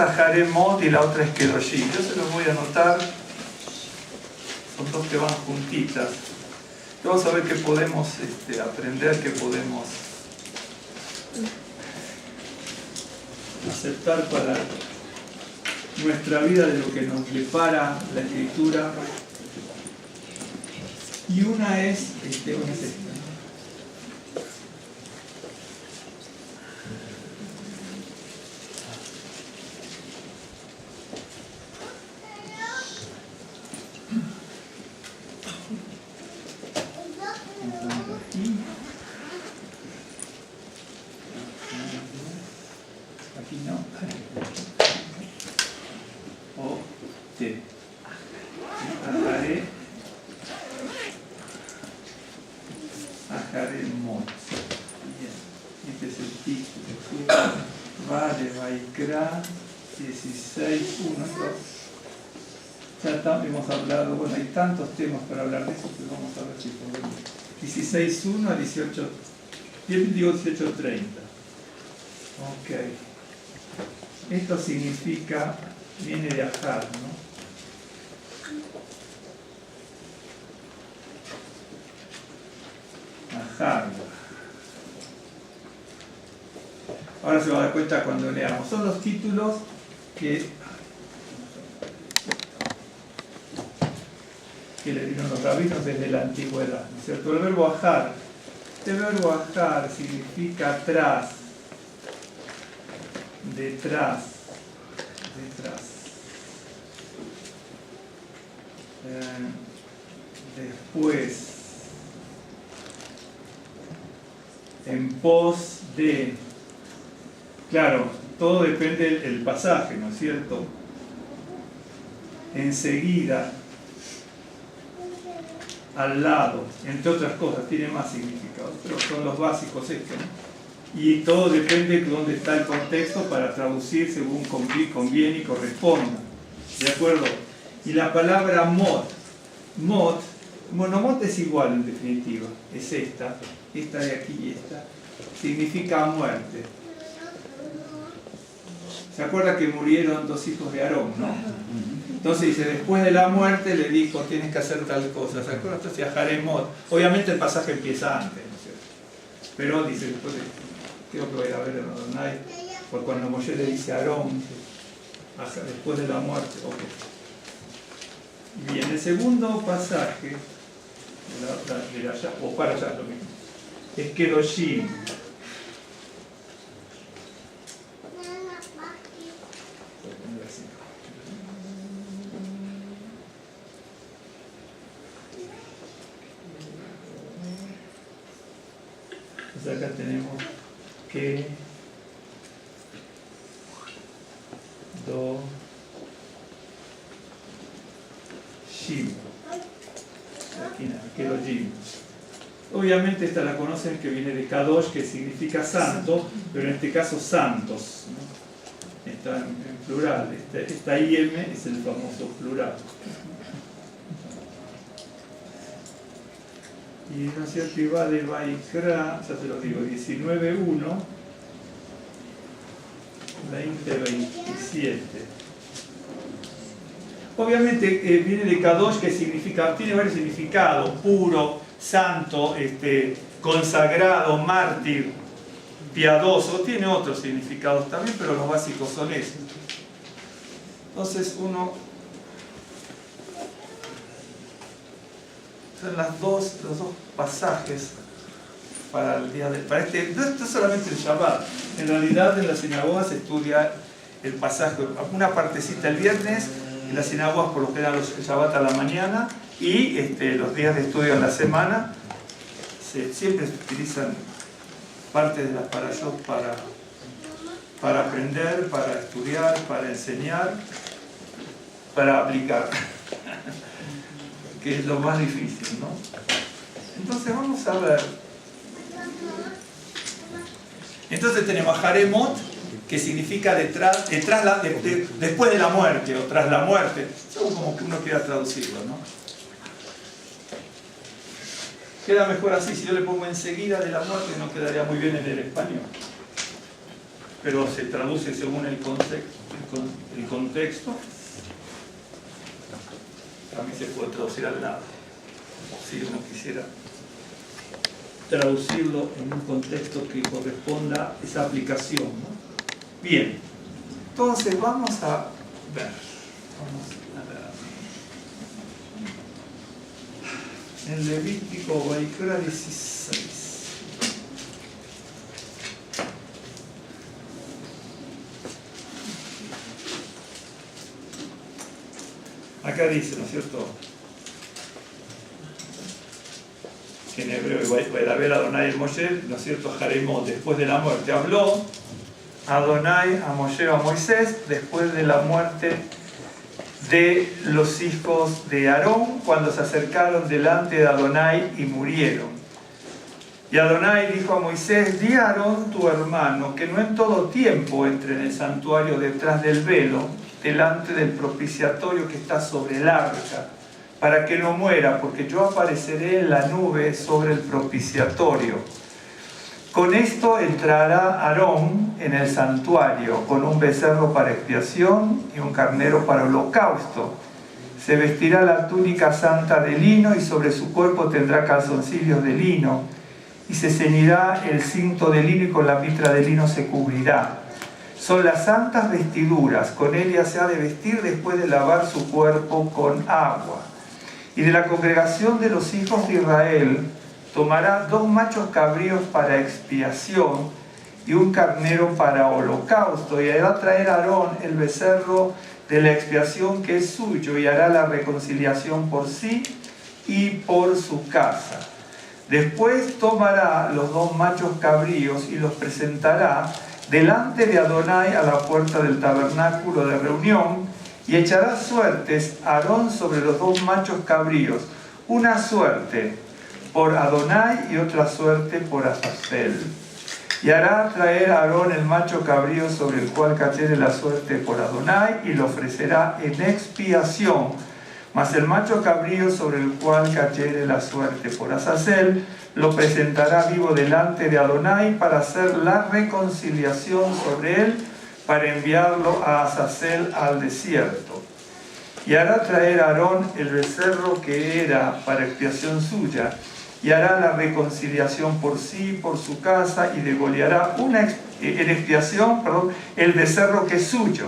es Aharemot y la otra es Kedoshim. Yo se los voy a anotar. Son dos que van juntitas. Vamos a ver qué podemos aprender, qué podemos aceptar para nuestra vida de lo que nos prepara la escritura. Y una es esta. Aquí no. O T. Aharemot. Bien. Este es el título. Vale, Vaikra 16.1. Ya hemos hablado, bueno, hay tantos temas para hablar de eso, pero vamos a ver si podemos. 16.1 a 18. Digo 18.30. Ok. Esto significa, viene de Ahar, ¿no? Ahar. Ahora se va a dar cuenta cuando leamos. Son los títulos que le dieron los rabinos desde la antigüedad, ¿no es cierto? El verbo Ahar. Este verbo Ahar significa atrás, detrás. Después, en pos de. Claro, todo depende del pasaje, ¿no es cierto? Enseguida, al lado, entre otras cosas, tiene más significados, pero son los básicos estos, ¿no? Y todo depende de dónde está el contexto para traducir según conviene y corresponda. ¿De acuerdo? Y la palabra mot, bueno, mot es igual en definitiva, es esta de aquí y esta, significa muerte. ¿Se acuerda que murieron dos hijos de Aarón, no? Entonces dice, después de la muerte le dijo, tienes que hacer tal cosa. ¿Se acuerda? Entonces Aharemot. Obviamente el pasaje empieza antes, ¿no es cierto? Pero dice, después de, creo que voy a ver en Adonai, por cuando Moshe le dice a Aarón, después de la muerte, ok. Bien, el segundo pasaje, de allá, o para allá lo mismo, es Kedoshim. Entonces acá tenemos que Shim. Aquí nada, Kedoshim. Obviamente esta la conocen, que viene de Kadosh, que significa santo, pero en este caso santos, ¿no? Está en plural. Esta IM es el famoso plural. Y no es cierto, y va de Vaikra, ya te lo digo, 19.1, 20.27. Obviamente viene de Kadosh, que significa, tiene varios significados: puro, santo, consagrado, mártir, piadoso. Tiene otros significados también, pero los básicos son esos. Entonces son los dos pasajes para el día de... Esto es solamente el Shabbat. En realidad en las sinagogas se estudia el pasaje, una partecita el viernes, en las sinagogas por lo general el Shabbat a la mañana, y los días de estudio en la semana siempre se utilizan parte de las parashot para aprender, para estudiar, para enseñar, para aplicar. Que es lo más difícil, ¿no? Entonces vamos a ver. Entonces tenemos Aharemot, que significa después de la muerte o tras la muerte, según como que uno quiera traducirlo, ¿no? Queda mejor así. Si yo le pongo enseguida de la muerte, no quedaría muy bien en el español. pero se traduce según el contexto. También se puede traducir al lado, si uno quisiera traducirlo en un contexto que corresponda a esa aplicación, ¿no? Bien, entonces vamos a ver. En Levítico, Vaikra 16. Acá dice, ¿no es cierto?, que en hebreo, Vaidaber Adonai el Moshe, ¿no es cierto?, Jaremot, después de la muerte. Habló Adonai a Moshe, a Moisés, después de la muerte de los hijos de Aarón, cuando se acercaron delante de Adonai y murieron. Y Adonai dijo a Moisés: di a Aarón tu hermano que no en todo tiempo entre en el santuario detrás del velo, delante del propiciatorio que está sobre el arca, para que no muera, porque yo apareceré en la nube sobre el propiciatorio. Con esto entrará Aarón en el santuario, con un becerro para expiación y un carnero para holocausto. Se vestirá la túnica santa de lino y sobre su cuerpo tendrá calzoncillos de lino, y se ceñirá el cinto de lino y con la mitra de lino se cubrirá. Son las santas vestiduras, con ellas se ha de vestir después de lavar su cuerpo con agua. Y de la congregación de los hijos de Israel tomará 2 machos cabríos para expiación y un carnero para holocausto, y hará traer a Aarón el becerro de la expiación que es suyo, y hará la reconciliación por sí y por su casa. Después tomará los 2 machos cabríos y los presentará delante de Adonai a la puerta del tabernáculo de reunión, y echará suertes Aarón sobre los 2 machos cabríos, una suerte por Adonai y otra suerte por Azazel. Y hará traer a Aarón el macho cabrío sobre el cual cayere la suerte por Adonai, y lo ofrecerá en expiación. Mas el macho cabrío sobre el cual cayere la suerte por Azazel, lo presentará vivo delante de Adonai para hacer la reconciliación sobre él, para enviarlo a Azazel al desierto. Y hará traer a Aarón el becerro que era para expiación suya, y hará la reconciliación por sí y por su casa, y degollará en expiación el becerro que es suyo,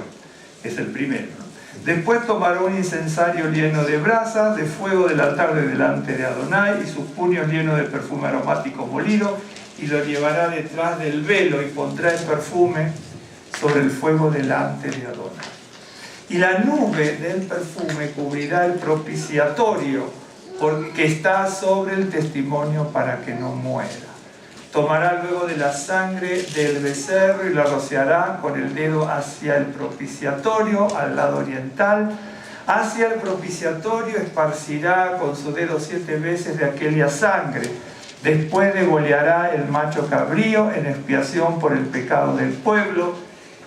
es el primero. Después tomará un incensario lleno de brasas, de fuego del altar de delante de Adonai, y sus puños llenos de perfume aromático molido, y lo llevará detrás del velo, y pondrá el perfume sobre el fuego delante de Adonai. Y la nube del perfume cubrirá el propiciatorio, porque está sobre el testimonio para que no muera. Tomará luego de la sangre del becerro y la rociará con el dedo hacia el propiciatorio, al lado oriental. Hacia el propiciatorio esparcirá con su dedo 7 veces de aquella sangre. Después degollará el macho cabrío en expiación por el pecado del pueblo,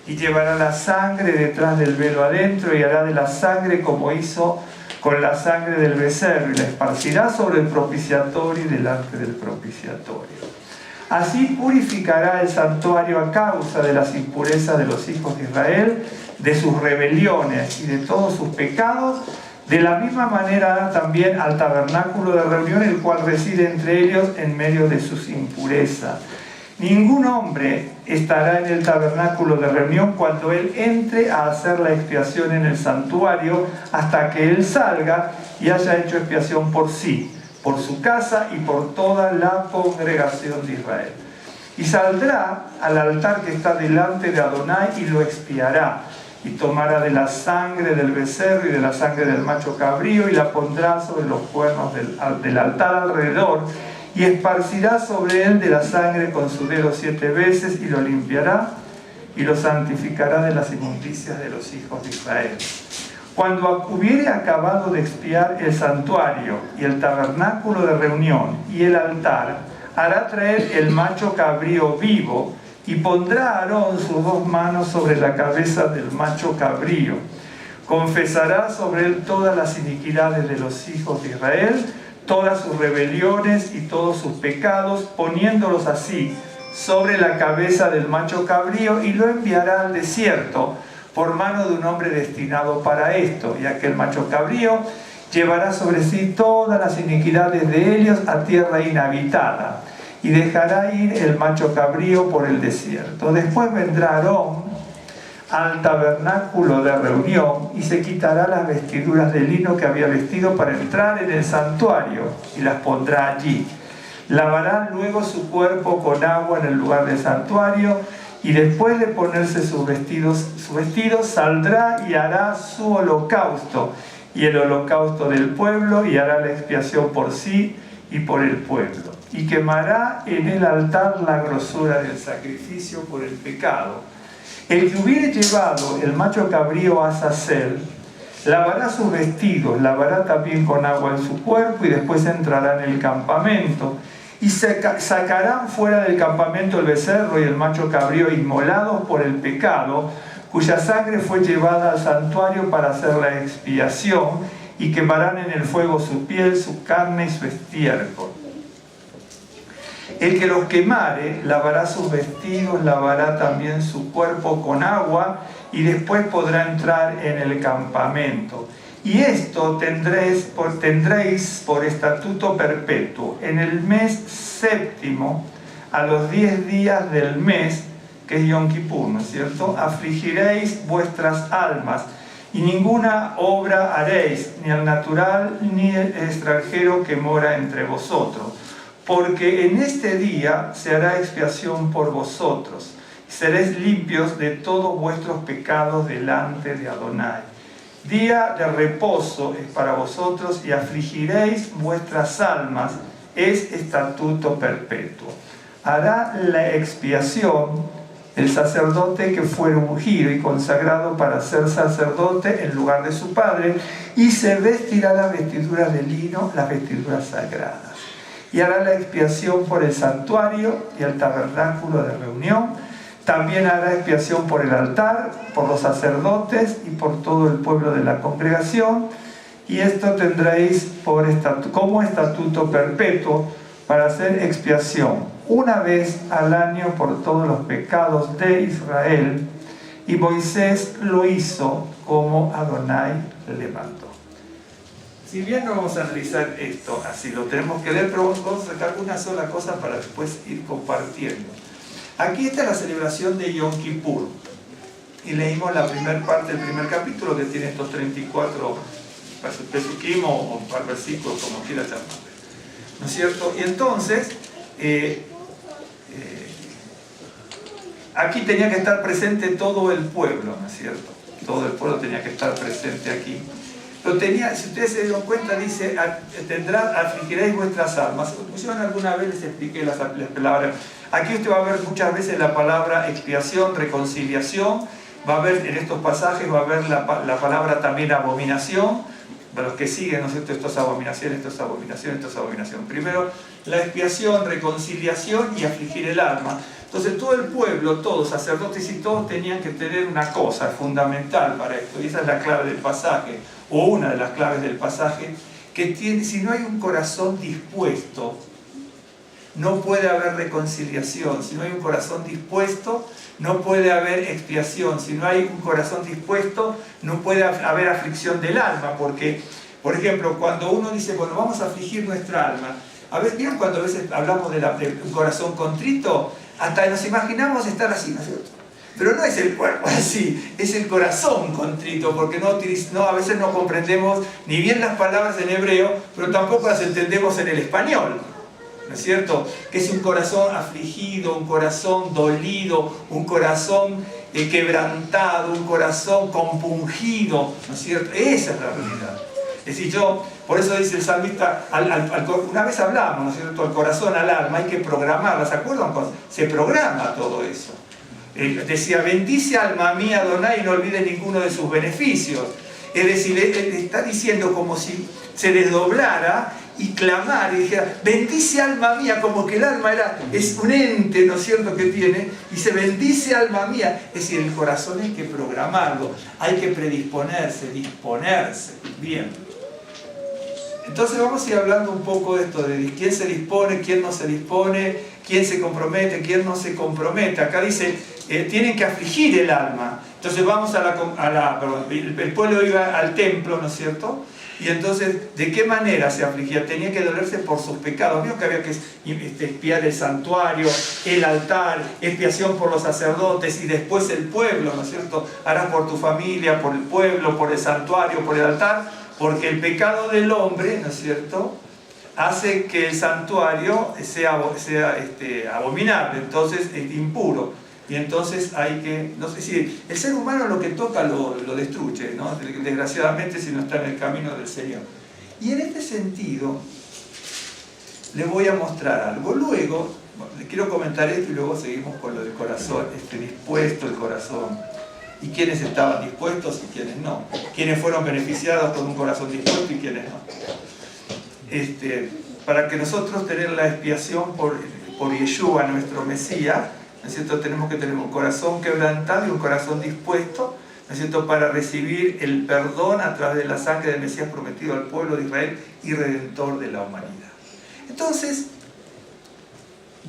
y llevará la sangre detrás del velo adentro, y hará de la sangre como hizo con la sangre del becerro, y la esparcirá sobre el propiciatorio y delante del propiciatorio. Así purificará el santuario a causa de las impurezas de los hijos de Israel, de sus rebeliones y de todos sus pecados. De la misma manera también al tabernáculo de reunión, el cual reside entre ellos en medio de sus impurezas. Ningún hombre estará en el tabernáculo de reunión cuando él entre a hacer la expiación en el santuario, hasta que él salga y haya hecho expiación por sí, por su casa y por toda la congregación de Israel. Y saldrá al altar que está delante de Adonai y lo expiará, y tomará de la sangre del becerro y de la sangre del macho cabrío, y la pondrá sobre los cuernos del altar alrededor, y esparcirá sobre él de la sangre con su dedo 7 veces, y lo limpiará y lo santificará de las inmundicias de los hijos de Israel. Cuando hubiere acabado de expiar el santuario y el tabernáculo de reunión y el altar, hará traer el macho cabrío vivo, y pondrá a Aarón sus 2 manos sobre la cabeza del macho cabrío. Confesará sobre él todas las iniquidades de los hijos de Israel, todas sus rebeliones y todos sus pecados, poniéndolos así sobre la cabeza del macho cabrío y lo enviará al desierto por mano de un hombre destinado para esto. Y aquel macho cabrío llevará sobre sí todas las iniquidades de ellos a tierra inhabitada y dejará ir el macho cabrío por el desierto. Después vendrá Aarón al tabernáculo de reunión y se quitará las vestiduras de lino que había vestido para entrar en el santuario y las pondrá allí. Lavará luego su cuerpo con agua en el lugar del santuario y después de ponerse sus vestidos saldrá y hará su holocausto y el holocausto del pueblo y hará la expiación por sí y por el pueblo. Y quemará en el altar la grosura del sacrificio por el pecado. El que hubiere llevado el macho cabrío a Azazel, lavará sus vestidos, lavará también con agua en su cuerpo y después entrará en el campamento. Y sacarán fuera del campamento el becerro y el macho cabrío inmolados por el pecado, cuya sangre fue llevada al santuario para hacer la expiación, y quemarán en el fuego su piel, su carne y su estiércol. El que los quemare, lavará sus vestidos, lavará también su cuerpo con agua, y después podrá entrar en el campamento. Y esto tendréis por estatuto perpetuo. En el mes séptimo, a los 10 días del mes, que es Yom Kippur, ¿no es cierto?, afligiréis vuestras almas, y ninguna obra haréis, ni al natural ni al extranjero que mora entre vosotros, porque en este día se hará expiación por vosotros, y seréis limpios de todos vuestros pecados delante de Adonai. Día de reposo es para vosotros y afligiréis vuestras almas, es estatuto perpetuo. Hará la expiación el sacerdote que fuere ungido y consagrado para ser sacerdote en lugar de su padre, y se vestirá las vestiduras de lino, las vestiduras sagradas. Y hará la expiación por el santuario y el tabernáculo de reunión. También hará expiación por el altar, por los sacerdotes y por todo el pueblo de la congregación. Y esto tendréis como estatuto perpetuo para hacer expiación una vez al año por todos los pecados de Israel. Y Moisés lo hizo como Adonai le mandó. Si bien no vamos a analizar esto así, lo tenemos que leer, pero vamos a sacar una sola cosa para después ir compartiendo. Aquí está la celebración de Yom Kippur. Y leímos la primera parte del primer capítulo, que tiene estos 34 pesukim o versículos, como quiera llamarle, ¿no es cierto? Y entonces, aquí tenía que estar presente todo el pueblo, ¿no es cierto? Todo el pueblo tenía que estar presente aquí. Pero si ustedes se dieron cuenta, dice, afligiréis vuestras almas. Yo alguna vez les expliqué las palabras. Aquí usted va a ver muchas veces la palabra expiación, reconciliación. Va a ver en estos pasajes, va a ver la palabra también abominación. Para los que siguen, ¿no es cierto? Esto es abominación, esto es abominación, esto es abominación. Primero, la expiación, reconciliación y afligir el alma. Entonces todo el pueblo, todos, sacerdotes y todos, tenían que tener una cosa fundamental para esto. Y esa es la clave del pasaje, o una de las claves del pasaje, que si no hay un corazón dispuesto, no puede haber reconciliación. Si no hay un corazón dispuesto, no puede haber expiación. Si no hay un corazón dispuesto, no puede haber aflicción del alma. Porque, por ejemplo, cuando uno dice, bueno, vamos a afligir nuestra alma, a veces, ¿vieron cuando a veces hablamos de un corazón contrito? Hasta nos imaginamos estar así, ¿no es cierto? Pero no es el cuerpo así, es el corazón contrito, porque a veces no comprendemos ni bien las palabras en hebreo, pero tampoco las entendemos en el español, ¿no es cierto? Que es un corazón afligido, un corazón dolido, un corazón quebrantado, un corazón compungido, ¿no es cierto? Esa es la realidad. Es decir, por eso dice el salmista, una vez hablamos, ¿no es cierto? El corazón al alma hay que programarla, ¿se acuerdan? Se programa todo eso. Decía, bendice alma mía Adonai y no olvide ninguno de sus beneficios. Es decir, él está diciendo como si se desdoblara y clamara y dijera, bendice alma mía, como que el alma es un ente, ¿no es cierto?, que tiene, y se bendice alma mía. Es decir, el corazón hay que programarlo, hay que predisponerse, disponerse. Bien. Entonces vamos a ir hablando un poco de esto, de quién se dispone, quién no se dispone, quién se compromete, quién no se compromete. Acá dice, tienen que afligir el alma. Entonces vamos perdón, el pueblo iba al templo, ¿no es cierto? Y entonces, ¿de qué manera se afligía? Tenía que dolerse por sus pecados. Vio que había que expiar el santuario, el altar, expiación por los sacerdotes y después el pueblo, ¿no es cierto? Harás por tu familia, por el pueblo, por el santuario, por el altar, porque el pecado del hombre, ¿no es cierto?, hace que el santuario sea abominable, entonces es impuro. Y entonces hay que, no sé si el ser humano lo que toca lo destruye, ¿no? Desgraciadamente, si no está en el camino del Señor. Y en este sentido, le voy a mostrar algo. Luego, le quiero comentar esto y luego seguimos con lo del corazón, dispuesto el corazón. Y quiénes estaban dispuestos y quiénes no. Quiénes fueron beneficiados con un corazón dispuesto y quiénes no. Para que nosotros tener la expiación por Yeshua, nuestro Mesías, ¿no es cierto?, tenemos que tener un corazón quebrantado y un corazón dispuesto, ¿no es cierto?, para recibir el perdón a través de la sangre del Mesías prometido al pueblo de Israel y redentor de la humanidad. Entonces,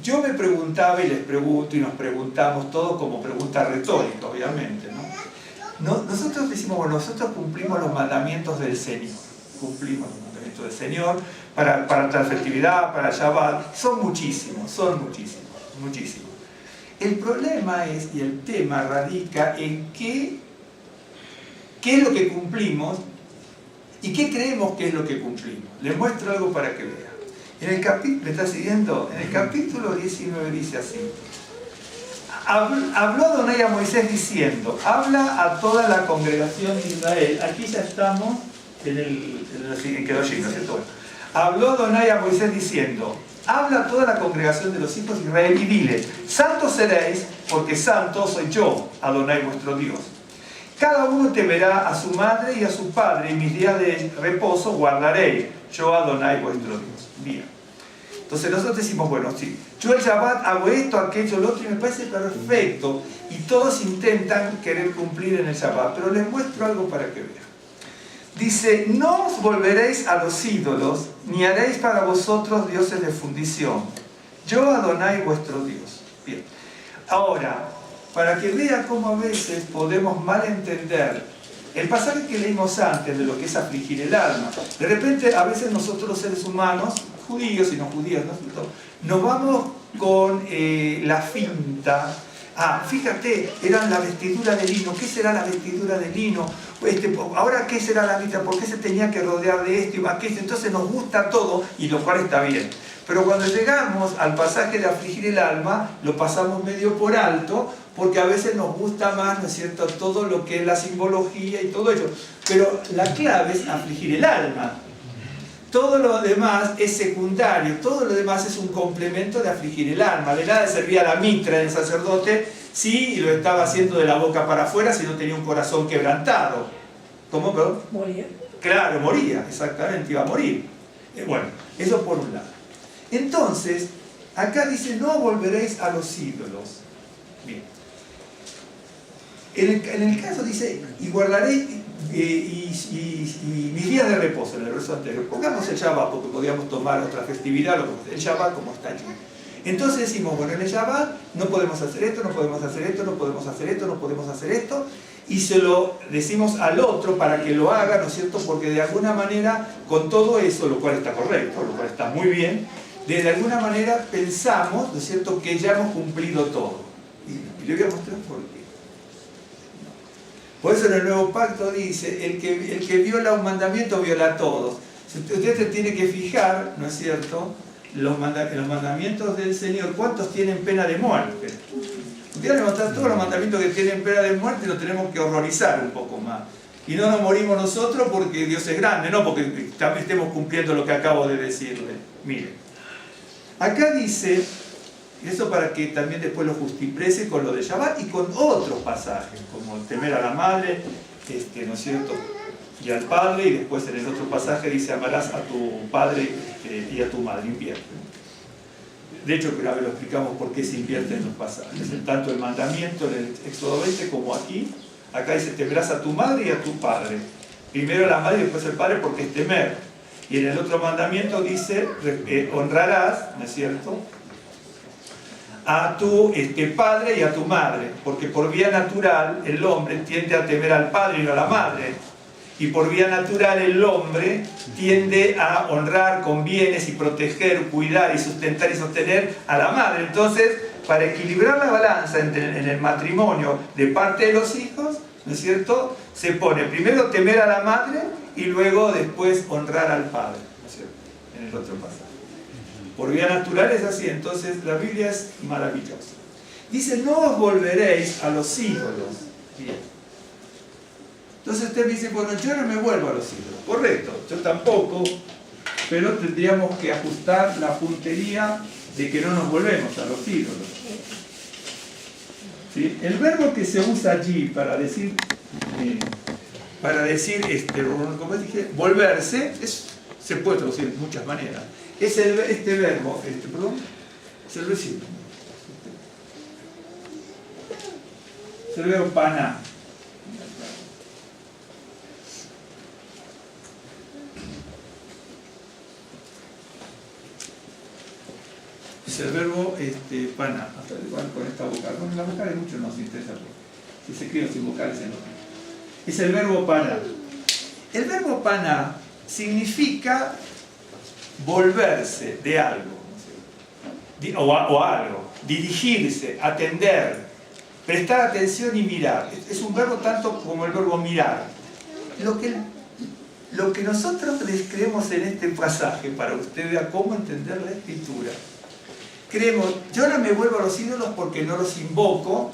yo me preguntaba y les pregunto y nos preguntamos todos como pregunta retórica, obviamente, ¿no? Nosotros decimos, bueno, nosotros cumplimos los mandamientos del Señor, cumplimos los mandamientos del Señor para la festividad, para el Shabbat, son muchísimos, muchísimos. El problema es, y el tema radica en qué es lo que cumplimos y qué creemos que es lo que cumplimos. Les muestro algo para que vean. ¿Me está siguiendo? En el capítulo 19 dice así. Habló Adonai a Moisés diciendo, habla a toda la congregación de Israel. Aquí ya estamos en el Kedoshim, ¿no es cierto? Habló Adonai a Moisés diciendo, habla a toda la congregación de los hijos de Israel y dile, santos seréis, porque santo soy yo, Adonai vuestro Dios. Cada uno temerá a su madre y a su padre, y mis días de reposo guardaréis, yo Adonai vuestro Dios. Bien. Entonces nosotros decimos, bueno, sí, yo el Shabbat hago esto, aquello, lo otro, y me parece perfecto, y todos intentan querer cumplir en el Shabbat, pero les muestro algo para que vean. Dice, no os volveréis a los ídolos, ni haréis para vosotros dioses de fundición. Yo Adonai vuestro Dios. Bien. Ahora, para que vean cómo a veces podemos malentender el pasaje que leímos antes de lo que es afligir el alma. De repente, a veces nosotros los seres humanos, judíos y no judíos, ¿no? Nos vamos con la finta. Fíjate, eran la vestidura de lino. ¿Qué será la vestidura de lino? Ahora, ¿qué será la mitad? ¿Por qué se tenía que rodear de esto y aquello? Entonces nos gusta todo, y lo cual está bien. Pero cuando llegamos al pasaje de afligir el alma, lo pasamos medio por alto, porque a veces nos gusta más, ¿no es cierto?, todo lo que es la simbología y todo ello. Pero la clave es afligir el alma. Todo lo demás es secundario, todo lo demás es un complemento de afligir el alma. De nada servía la mitra del sacerdote si lo estaba haciendo de la boca para afuera, si no tenía un corazón quebrantado. ¿Cómo, perdón? Moría. Claro, moría, exactamente, iba a morir. Bueno, eso por un lado. Entonces, acá dice, no volveréis a los ídolos. Bien. En el caso dice, y guardaréis y mis días de reposo, en el verso anterior. Pongamos el Shabbat, porque podíamos tomar otra festividad, el Shabbat como está allí. Entonces decimos, bueno, en el Shabbat no podemos hacer esto, no podemos hacer esto, no podemos hacer esto, no podemos hacer esto, y se lo decimos al otro para que lo haga, ¿no es cierto? Porque de alguna manera, con todo eso, lo cual está correcto, lo cual está muy bien, de alguna manera pensamos, ¿no es cierto?, que ya hemos cumplido todo. Y le voy a mostrar por qué. Por eso en el Nuevo Pacto dice, el que viola un mandamiento viola a todos. Usted se tiene que fijar, ¿no es cierto?, los mandamientos del Señor, ¿cuántos tienen pena de muerte? Usted va a mostrar todos los mandamientos que tienen pena de muerte y nos tenemos que horrorizar un poco más. Y no nos morimos nosotros porque Dios es grande, no porque estemos cumpliendo lo que acabo de decirle. Miren, acá dice, y eso para que también después lo justiprece con lo de Shabbat y con otros pasajes, como temer a la madre, ¿no es cierto?, y al padre, y después en el otro pasaje dice, amarás a tu padre y a tu madre, invierte. De hecho, una vez lo explicamos por qué se invierte en los pasajes, tanto el mandamiento en el Éxodo 20 como aquí. Acá dice, temerás a tu madre y a tu padre. Primero a la madre y después al padre, porque es temer. Y en el otro mandamiento dice, honrarás, ¿no es cierto?, a tu padre y a tu madre, porque por vía natural el hombre tiende a temer al padre y no a la madre, y por vía natural el hombre tiende a honrar con bienes y proteger, cuidar y sustentar y sostener a la madre. Entonces, para equilibrar la balanza en el matrimonio de parte de los hijos, ¿no es cierto?, se pone primero temer a la madre y luego después honrar al padre, ¿no es cierto?, en el otro pasaje. Por vía natural es así. Entonces la Biblia es maravillosa. Dice, no os volveréis a los ídolos. Bien. Entonces usted me dice, bueno, yo no me vuelvo a los ídolos. Correcto, yo tampoco, pero tendríamos que ajustar la puntería de que no nos volvemos a los ídolos. ¿Sí? El verbo que se usa allí para decir, como dije, volverse, se puede traducir de muchas maneras. Es este verbo, es el versículo. Es el verbo paná. Es el verbo paná. Igual con esta vocal. Bueno, la vocal de muchos nos interesa. Si se escribe sin vocales se nota. Es el verbo paná. El verbo paná significa volverse de algo, o algo, dirigirse, atender, prestar atención y mirar. Es un verbo tanto como el verbo mirar. Lo que nosotros les creemos en este pasaje, para que usted vea cómo entender la Escritura, creemos, yo no me vuelvo a los ídolos porque no los invoco,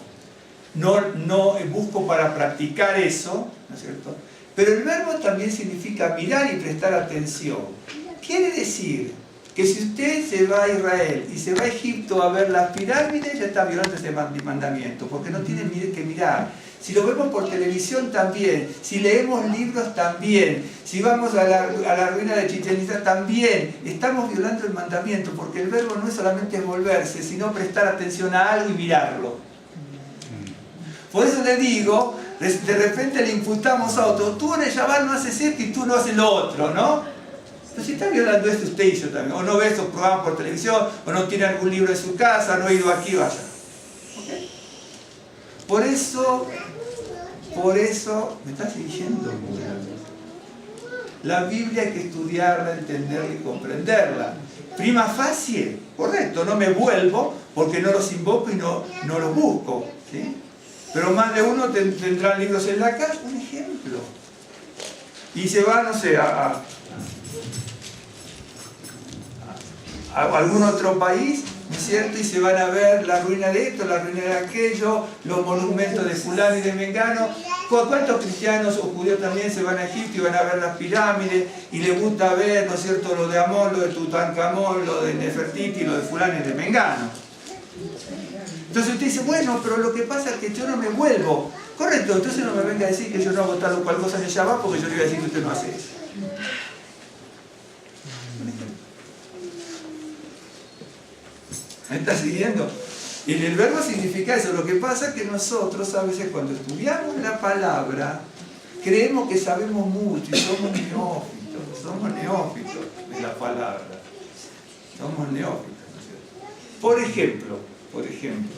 no busco para practicar eso, ¿no es cierto? Pero el verbo también significa mirar y prestar atención. Quiere decir que si usted se va a Israel y se va a Egipto a ver las pirámides, ya está violando ese mandamiento, porque no tiene que mirar. Si lo vemos por televisión también, si leemos libros también, si vamos a la ruina de Chichén Itzá también, estamos violando el mandamiento, porque el verbo no es solamente volverse, sino prestar atención a algo y mirarlo. Por eso le digo, de repente le imputamos a otro, tú en el Shabbat no haces esto y tú no haces lo otro, ¿no? Pero si está violando esto, usted hizo también. O no ve esos programas por televisión, o no tiene algún libro en su casa, no ha ido aquí o allá. ¿Okay? Por eso, ¿me estás diciendo? La Biblia hay que estudiarla, entenderla y comprenderla. Prima facie, correcto, no me vuelvo porque no los invoco y no los busco. ¿Sí? Pero más de uno tendrá libros en la casa, un ejemplo. Y se va, no sé, a algún otro país, ¿no es cierto? Y se van a ver la ruina de esto, la ruina de aquello, los monumentos de fulano y de mengano. ¿Cuántos cristianos o judíos también se van a Egipto y van a ver las pirámides y les gusta ver, ¿no es cierto?, lo de Amón, lo de Tutankamón, lo de Nefertiti, lo de fulano y de mengano? Entonces usted dice, bueno, pero lo que pasa es que yo no me vuelvo. Correcto, entonces no me venga a decir que yo no hago tal o cual cosa en el Shabbat porque yo le voy a decir que usted no hace eso. ¿Me está siguiendo? Y el verbo significa eso. Lo que pasa es que nosotros a veces cuando estudiamos la palabra creemos que sabemos mucho y somos neófitos de la palabra. Somos neófitos, ¿no es cierto? Por ejemplo,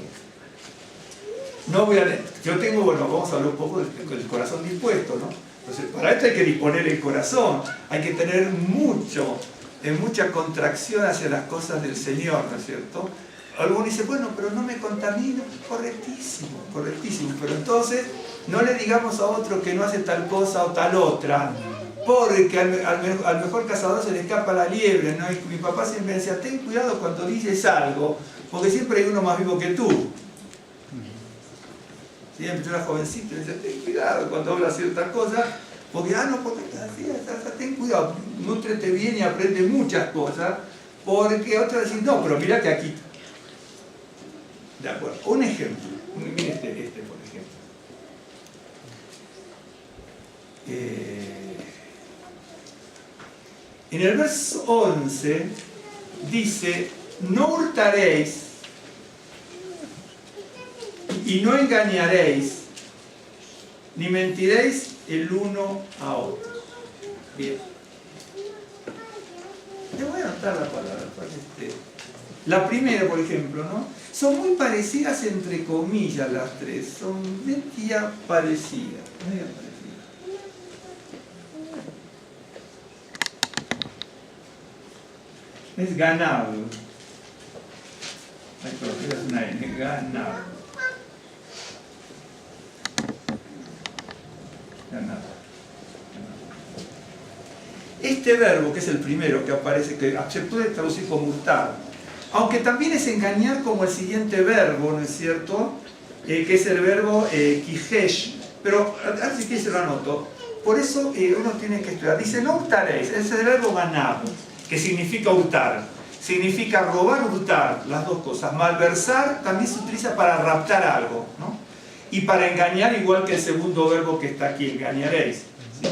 no voy a leer, yo tengo, bueno, vamos a hablar un poco del corazón dispuesto, ¿no? Entonces, para esto hay que disponer el corazón, hay que tener mucha contracción hacia las cosas del Señor, ¿no es cierto? Algunos dicen, bueno, pero no me contamino. Correctísimo, pero entonces no le digamos a otro que no hace tal cosa o tal otra, porque al mejor cazador se le escapa la liebre, ¿no? Y mi papá siempre me decía, ten cuidado cuando dices algo, porque siempre hay uno más vivo que tú. Siempre yo era jovencito y me decía, ten cuidado cuando hablas ciertas cosas, porque, porque ten cuidado, nútrete bien y aprende muchas cosas, porque otros dicen, no, pero mira que aquí. De acuerdo, un ejemplo, mire este por ejemplo. En el verso 11 dice, no hurtaréis y no engañaréis, ni mentiréis el uno a otro. Bien. Te voy a anotar la palabra. La primera, por ejemplo, ¿no? Son muy parecidas entre comillas las tres, son media parecidas. Es ganado. Es una N, ganado. Ganado. Este verbo, que es el primero que aparece, que se puede traducir como hurtar, aunque también es engañar como el siguiente verbo, ¿no es cierto? Que es el verbo kijesh, pero a ver si quieres lo anoto. Por eso uno tiene que estudiar. Dice, no hurtaréis, es el verbo ganado, que significa hurtar. Significa robar, hurtar, las dos cosas. Malversar también se utiliza para raptar algo, ¿no? Y para engañar, igual que el segundo verbo que está aquí, engañaréis. ¿Sí?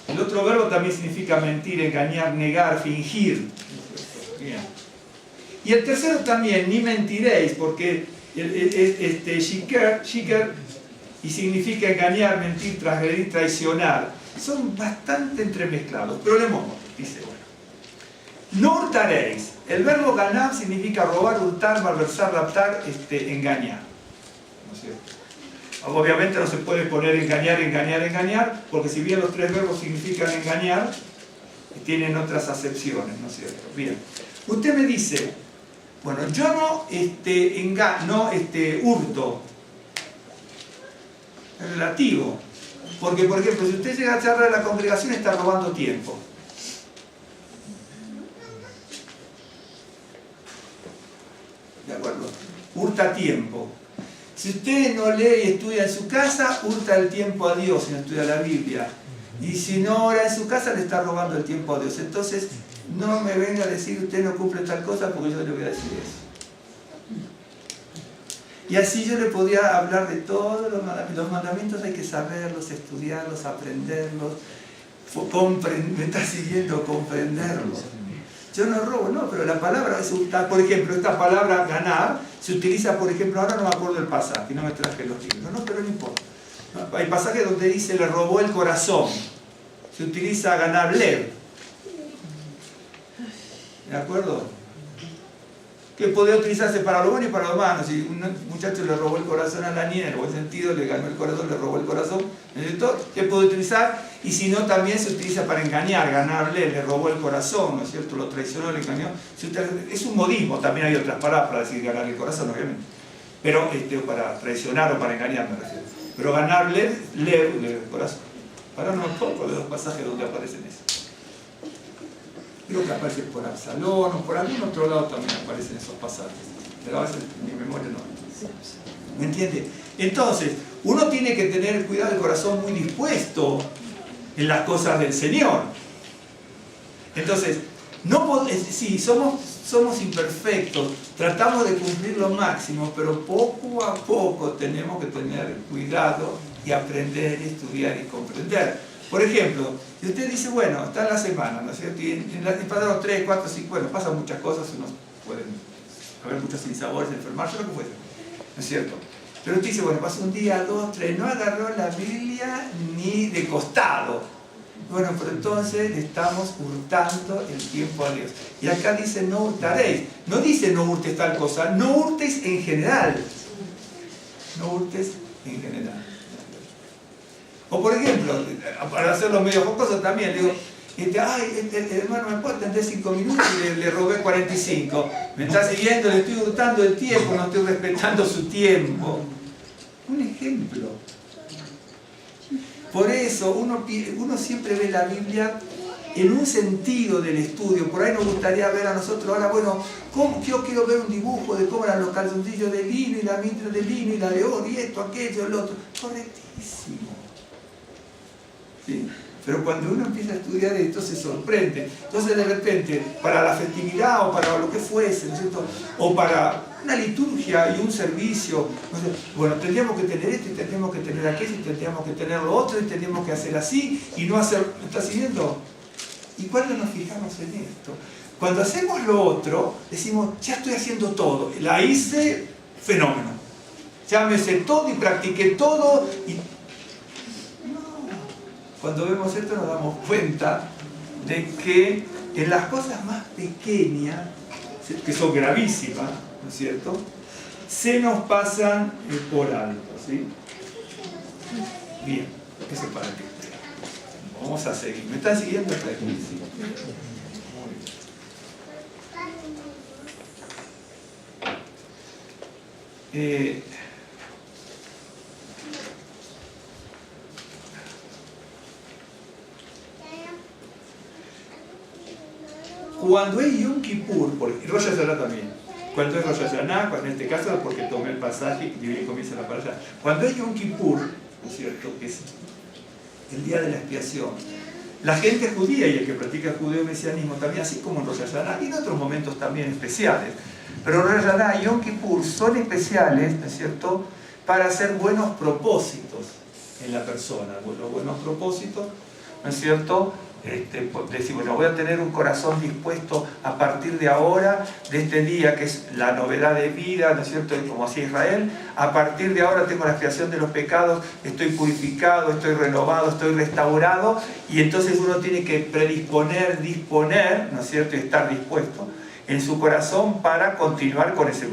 El otro verbo también significa mentir, engañar, negar, fingir. Bien. Y el tercero también, ni mentiréis, porque shiker, y significa engañar, mentir, transgredir, traicionar. Son bastante entremezclados. Problemón, dice, bueno. No hurtaréis. El verbo ganar significa robar, hurtar, malversar, raptar, engañar. ¿No es cierto? Obviamente no se puede poner engañar, engañar, engañar, porque si bien los tres verbos significan engañar, tienen otras acepciones, ¿no es cierto? Bien. Usted me dice, bueno, yo no hurto. Es relativo. Porque, por ejemplo, si usted llega a charlar de la congregación, está robando tiempo. ¿De acuerdo? Hurta tiempo. Si usted no lee y estudia en su casa, hurta el tiempo a Dios si no estudia la Biblia. Y si no ora en su casa, le está robando el tiempo a Dios. Entonces, no me venga a decir usted no cumple tal cosa porque yo le voy a decir eso. Y así yo le podía hablar de todos los mandamientos. Los mandamientos hay que saberlos, estudiarlos, aprenderlos. ¿Me está siguiendo? Comprenderlos. Yo no robo, no, pero la palabra es hurtar. Por ejemplo, esta palabra ganar se utiliza, por ejemplo, ahora no me acuerdo del pasaje, no me traje los libros, no, pero no importa. Hay pasajes donde dice le robó el corazón. Se utiliza ganar lev. ¿De acuerdo? Que podría utilizarse para lo bueno y para lo malo. Si un muchacho le robó el corazón a la niña, en el buen sentido, le ganó el corazón, le robó el corazón, ¿qué puede utilizar? Y si no, también se utiliza para engañar, ganarle, le robó el corazón, ¿no es cierto? Lo traicionó, le engañó. Es un modismo, también hay otras palabras para decir ganar el corazón, obviamente. Pero para traicionar o para engañar, me refiero. Pero ganarle, el corazón. Ahora no me acuerdo de los pasajes donde aparecen eso. Creo que aparece por Absalón o por algún otro lado también aparecen esos pasajes. Pero a veces mi memoria no. ¿Me entiende? Entonces, uno tiene que tener cuidado del corazón muy dispuesto en las cosas del Señor. Entonces, sí, somos imperfectos, tratamos de cumplir lo máximo, pero poco a poco tenemos que tener cuidado y aprender, estudiar y comprender. Por ejemplo, si usted dice, bueno, está en la semana, ¿no es cierto? Y pasaron 3, 4, 5, bueno, pasan muchas cosas, pueden haber muchos sinsabores, enfermarse, lo que fuese, ¿no es cierto? Pero usted dice, bueno, pasó un día, 2, 3, no agarró la Biblia ni de costado. Bueno, pero entonces le estamos hurtando el tiempo a Dios. Y acá dice, no hurtaréis. No dice, no hurtes tal cosa, no hurtes en general. No hurtes en general. O por ejemplo, para hacerlo medio jocoso también, digo, hermano, ¿me puedo atender 5 minutos? Y le robé 45. Me está siguiendo, le estoy hurtando el tiempo, no estoy respetando su tiempo. Un ejemplo. Por eso uno siempre ve la Biblia en un sentido del estudio. Por ahí nos gustaría ver a nosotros ahora, bueno, yo quiero ver un dibujo de cómo eran los calzoncillos de lino y la mitra de lino y la de oro y esto, aquello, lo otro. Correctísimo. ¿Sí? Pero cuando uno empieza a estudiar esto se sorprende. Entonces de repente, para la festividad o para lo que fuese, ¿no es cierto? O para una liturgia y un servicio, ¿no es cierto? Bueno, tendríamos que tener esto y tendríamos que tener aquello y tendríamos que tener lo otro y tendríamos que hacer así y no hacer... ¿Me está siguiendo? ¿Y cuándo nos fijamos en esto? Cuando hacemos lo otro, decimos, ya estoy haciendo todo. La hice, fenómeno. Ya me sé todo y practiqué todo y... Cuando vemos esto nos damos cuenta de que en las cosas más pequeñas, que son gravísimas, ¿no es cierto? se nos pasan por alto, ¿sí? Bien, eso para que vamos a seguir. ¿Me están siguiendo hasta aquí? Sí. Muy bien. Cuando es Yom Kippur, y Rosh Hashanah también, cuando es Rosh Hashanah, en este caso porque tomé el pasaje y bien comienza la parasha. Cuando es Yom Kippur, ¿no es cierto?, que es el día de la expiación, la gente judía y el que practica judeo-mesianismo también, así como en Rosh Hashanah y en otros momentos también especiales, pero Rosh Hashanah y Yom Kippur son especiales, ¿no es cierto?, para hacer buenos propósitos en la persona. Los buenos propósitos, ¿no es cierto?, decir, bueno, voy a tener un corazón dispuesto a partir de ahora, de este día que es la novedad de vida, ¿no es cierto?, como hacía Israel, a partir de ahora tengo la expiación de los pecados, estoy purificado, estoy renovado, estoy restaurado, y entonces uno tiene que disponer, ¿no es cierto?, y estar dispuesto en su corazón para continuar con esa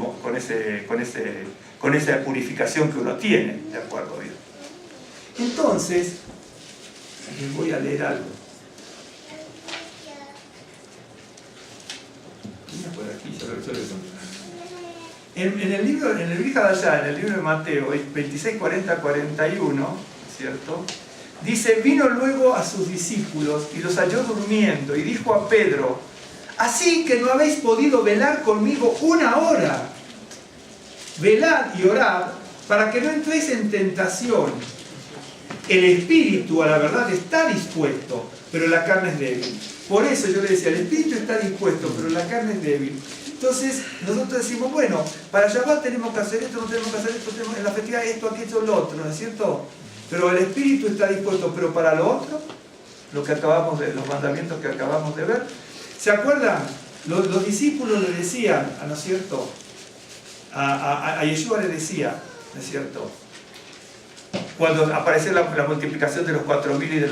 purificación que uno tiene, ¿de acuerdo? Bien. Entonces, les voy a leer algo. Por aquí, en el libro de Mateo 26, 40, 41, ¿cierto?, dice: vino luego a sus discípulos y los halló durmiendo y dijo a Pedro: así que no habéis podido velar conmigo una hora. Velad y orad para que no entréis en tentación. El espíritu a la verdad está dispuesto, pero la carne es débil. Por eso yo le decía, el espíritu está dispuesto, pero la carne es débil. Entonces, nosotros decimos, bueno, para Shabbat tenemos que hacer esto, no tenemos que hacer esto, tenemos en la festividad esto, aquello, lo otro, ¿no es cierto? Pero el espíritu está dispuesto, pero para lo otro, los mandamientos que acabamos de ver, ¿se acuerdan? Los discípulos le decían, ¿no es cierto?, a Yeshua le decía, ¿no es cierto?, cuando apareció la multiplicación de los 4.000 y de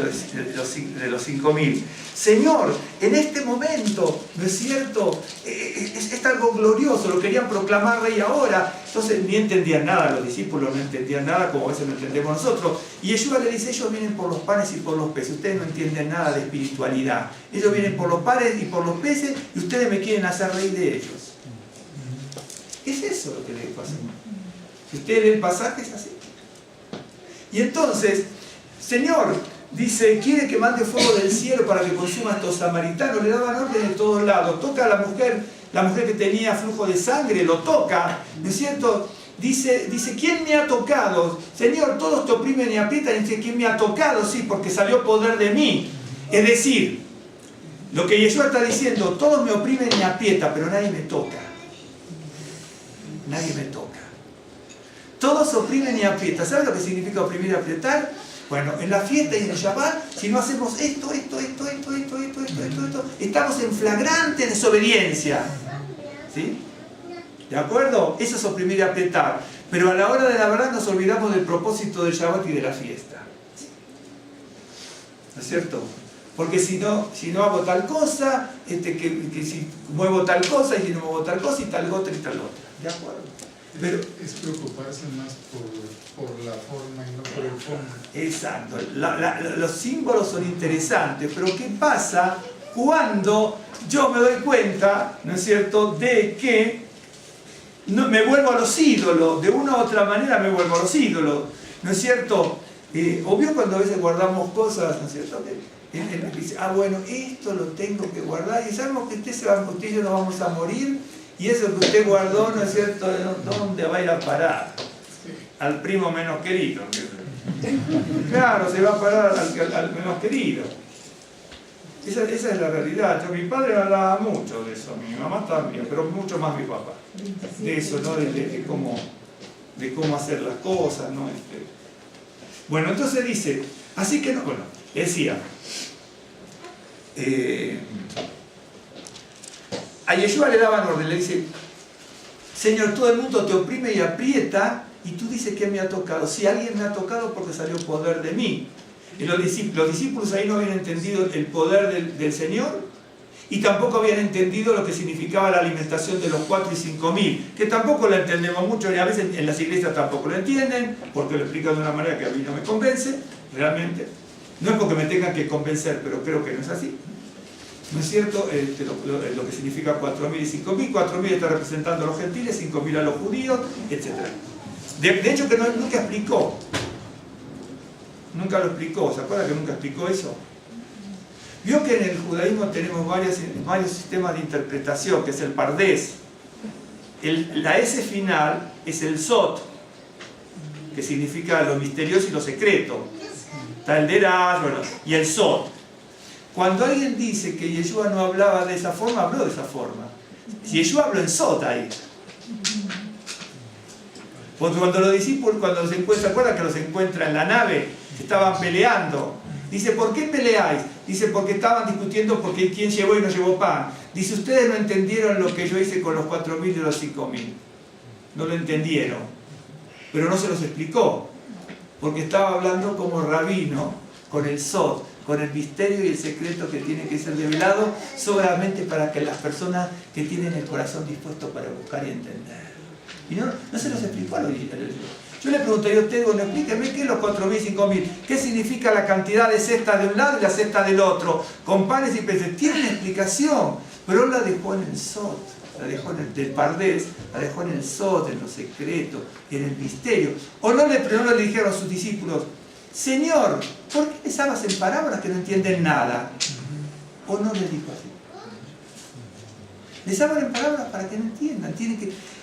los 5.000. Señor, en este momento, ¿no es cierto?, es algo glorioso, lo querían proclamar rey ahora. Entonces ni entendían nada, los discípulos no entendían nada como a veces lo entendemos nosotros. Y Yeshua le dice: ellos vienen por los panes y por los peces, ustedes no entienden nada de espiritualidad. Ellos vienen por los panes y por los peces y ustedes me quieren hacer rey de ellos. Es eso lo que le pasa. Si ustedes leen pasajes así. Y entonces, Señor, dice, quiere que mande fuego del cielo para que consuma a estos samaritanos. Le daban orden de todos lados. Toca a la mujer que tenía flujo de sangre, lo toca, ¿no es cierto? Dice, ¿quién me ha tocado? Señor, todos te oprimen y aprietan. Y dice, ¿quién me ha tocado? Sí, porque salió poder de mí. Es decir, lo que Yeshua está diciendo, todos me oprimen y aprietan, pero nadie me toca. Nadie me toca. Todos oprimen y aprietan. ¿Sabes lo que significa oprimir y apretar? Bueno, en la fiesta y en el Shabbat, si no hacemos esto, estamos en flagrante desobediencia. ¿Sí? ¿De acuerdo? Eso es oprimir y apretar. Pero a la hora de la verdad nos olvidamos del propósito del Shabbat y de la fiesta. ¿No es cierto? Porque si no hago tal cosa, que si muevo tal cosa, y si no muevo tal cosa, y tal otra, y tal otra. ¿De acuerdo? Pero es preocuparse más por la forma y no por el fondo. Exacto. Los símbolos son interesantes, pero ¿qué pasa cuando yo me doy cuenta, ¿no es cierto?, de que me vuelvo a los ídolos? De una u otra manera me vuelvo a los ídolos, ¿no es cierto? Obvio, cuando a veces guardamos cosas, ¿no es cierto?, él dice, bueno, esto lo tengo que guardar, y sabemos que usted y yo nos vamos a morir. Y eso que usted guardó, ¿no es cierto?, ¿dónde va a ir a parar? Al primo menos querido. Claro, se va a parar al menos querido. Esa es la realidad. Mi padre hablaba mucho de eso, mi mamá también, pero mucho más mi papá. De eso, ¿no? De cómo hacer las cosas, ¿no? Bueno, entonces dice, así que no, bueno, decía, a Yeshua le daban orden, le dice, Señor, todo el mundo te oprime y aprieta, y tú dices que me ha tocado. Si alguien me ha tocado, porque salió poder de mí. Y los discípulos ahí no habían entendido el poder del Señor, Y tampoco habían entendido lo que significaba la alimentación de los 4 y 5.000, que tampoco la entendemos mucho, y a veces en las iglesias tampoco lo entienden, porque lo explican de una manera que a mí no me convence, realmente. No es porque me tengan que convencer, pero creo que no es así. ¿No es cierto? Lo que significa 4.000 y 5.000. 4.000 está representando a los gentiles, 5.000 a los judíos, etc. De hecho, que nunca explicó. Nunca lo explicó. ¿Se acuerda que nunca explicó eso? Vio que en el judaísmo tenemos varios sistemas de interpretación, que es el pardés. La S final es el sot, que significa lo misterioso y lo secreto. Está el derash, bueno, y el sot. Cuando alguien dice que Yeshua no hablaba de esa forma, habló de esa forma. Si Yeshua habló en sot ahí. Porque cuando los discípulos, cuando los encuentra, ¿se acuerdan que los encuentra en la nave? Estaban peleando. Dice, ¿por qué peleáis? Dice, porque estaban discutiendo porque quién llevó y no llevó pan. Dice, ustedes no entendieron lo que yo hice con los 4.000 y los 5.000. No lo entendieron. Pero no se los explicó. Porque estaba hablando como rabino, con el sot, con el misterio y el secreto que tiene que ser revelado solamente para que las personas que tienen el corazón dispuesto para buscar y entender. Y no se los explicó a los. Yo le preguntaría a usted, bueno, explíqueme qué es los 4.000 y 5.000, qué significa la cantidad de cestas de un lado y la cesta del otro, con panes y peces. Tiene una explicación, pero él la dejó en el sot, la dejó en el del pardés, la dejó en el sot, en lo secreto, en el misterio. O no le dijeron a sus discípulos, Señor, ¿por qué les hablas en parábolas que no entienden nada? O no les dijo así. Les hablan en parábolas para que no entiendan.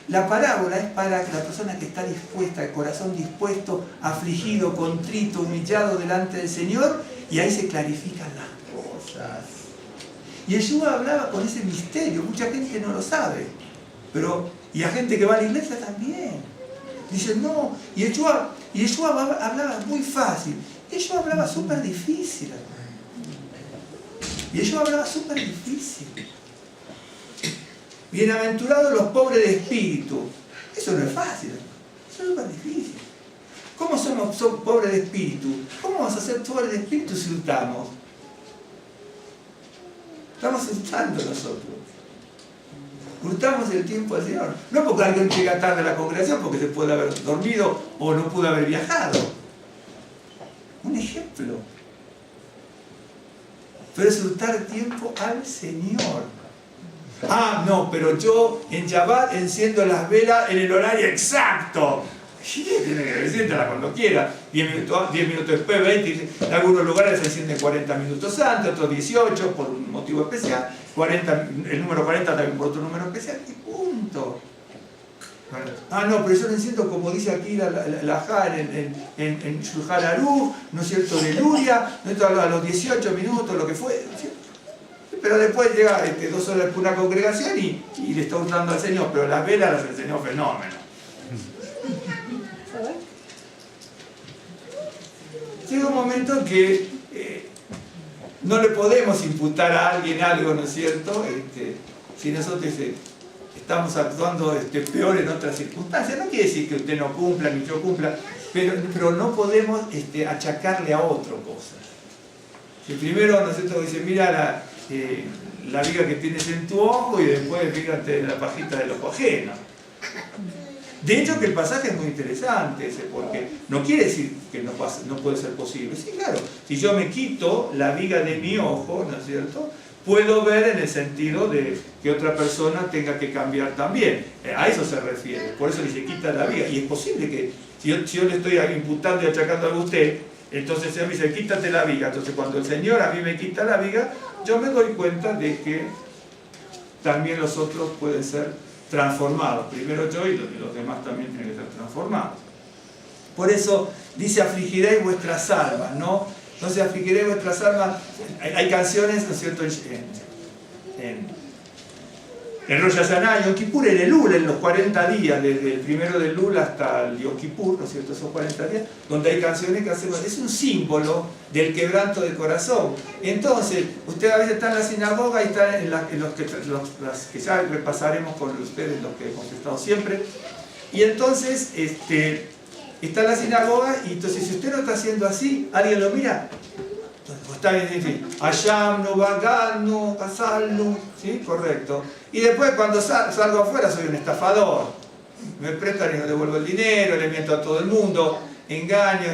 La parábola es para la persona que está dispuesta, el corazón dispuesto, afligido, contrito, humillado delante del Señor, y ahí se clarifican las cosas. Y Yeshua hablaba con ese misterio, mucha gente no lo sabe, y a gente que va a la iglesia también. Dicen, no, y Yeshua hablaba muy fácil, Yeshua hablaba súper difícil. Bienaventurados los pobres de espíritu. Eso no es fácil, eso es súper difícil. ¿Cómo somos pobres de espíritu? ¿Cómo vamos a ser pobres de espíritu si hurtamos? Estamos hurtando nosotros. Hurtamos el tiempo del Señor. No porque alguien llega tarde a la congregación, porque se puede haber dormido o no pudo haber viajado. Un ejemplo. Pero es hurtar tiempo al Señor. Ah, no, pero yo en Shabbat enciendo las velas en el horario exacto. Tiene que enciéndala cuando quiera. 10 minutos después, 20. En algunos lugares se enciende 40 minutos antes, otros 18 por un motivo especial. El número 40 también por otro número especial. Y punto. Ah, no, pero yo lo enciendo como dice aquí la Jal en Shulchan Aruch, ¿no es cierto? De Luria, ¿no? A los 18 minutos, lo que fue. Pero después llega 2 horas por una congregación y le está gustando al Señor, pero las velas las enseñó fenómeno. Llega un momento en que no le podemos imputar a alguien algo, ¿no es cierto? Si nosotros estamos actuando peor en otras circunstancias, no quiere decir que usted no cumpla ni yo cumpla, pero no podemos achacarle a otro cosas. Si primero, ¿no es cierto?, dice, mira la viga que tienes en tu ojo y después fíjate la pajita del ojo ajeno. De hecho que el pasaje es muy interesante, porque no quiere decir que no puede ser posible. Sí, claro, si yo me quito la viga de mi ojo, ¿no es cierto?, puedo ver en el sentido de que otra persona tenga que cambiar también. A eso se refiere, por eso dice quita la viga. Y es posible que si yo le estoy imputando y achacando algo a usted, entonces el Señor me dice quítate la viga. Entonces cuando el Señor a mí me quita la viga, yo me doy cuenta de que también los otros pueden ser transformados. Primero yo y los demás también tienen que ser transformados. Por eso dice afligiréis vuestras almas, ¿no? Entonces afligiréis vuestras almas. Hay canciones, ¿no es cierto?, en Rosh Hashanah, Yom Kippur, en Elul, en los 40 días, desde el primero de Elul hasta el Yom Kippur, ¿no es cierto?, esos 40 días, donde hay canciones que hacen, es un símbolo del quebranto del corazón. Entonces, usted a veces está en la sinagoga y está en las que ya repasaremos con ustedes, los que hemos estado siempre, y entonces está en la sinagoga y entonces si usted no está haciendo así, alguien lo mira, Está bien, sí. Ayamnu, Bagalnu, Casalnu, ¿sí? Correcto. Y después cuando salgo afuera soy un estafador. Me prestan y no devuelvo el dinero, le miento a todo el mundo, engaño.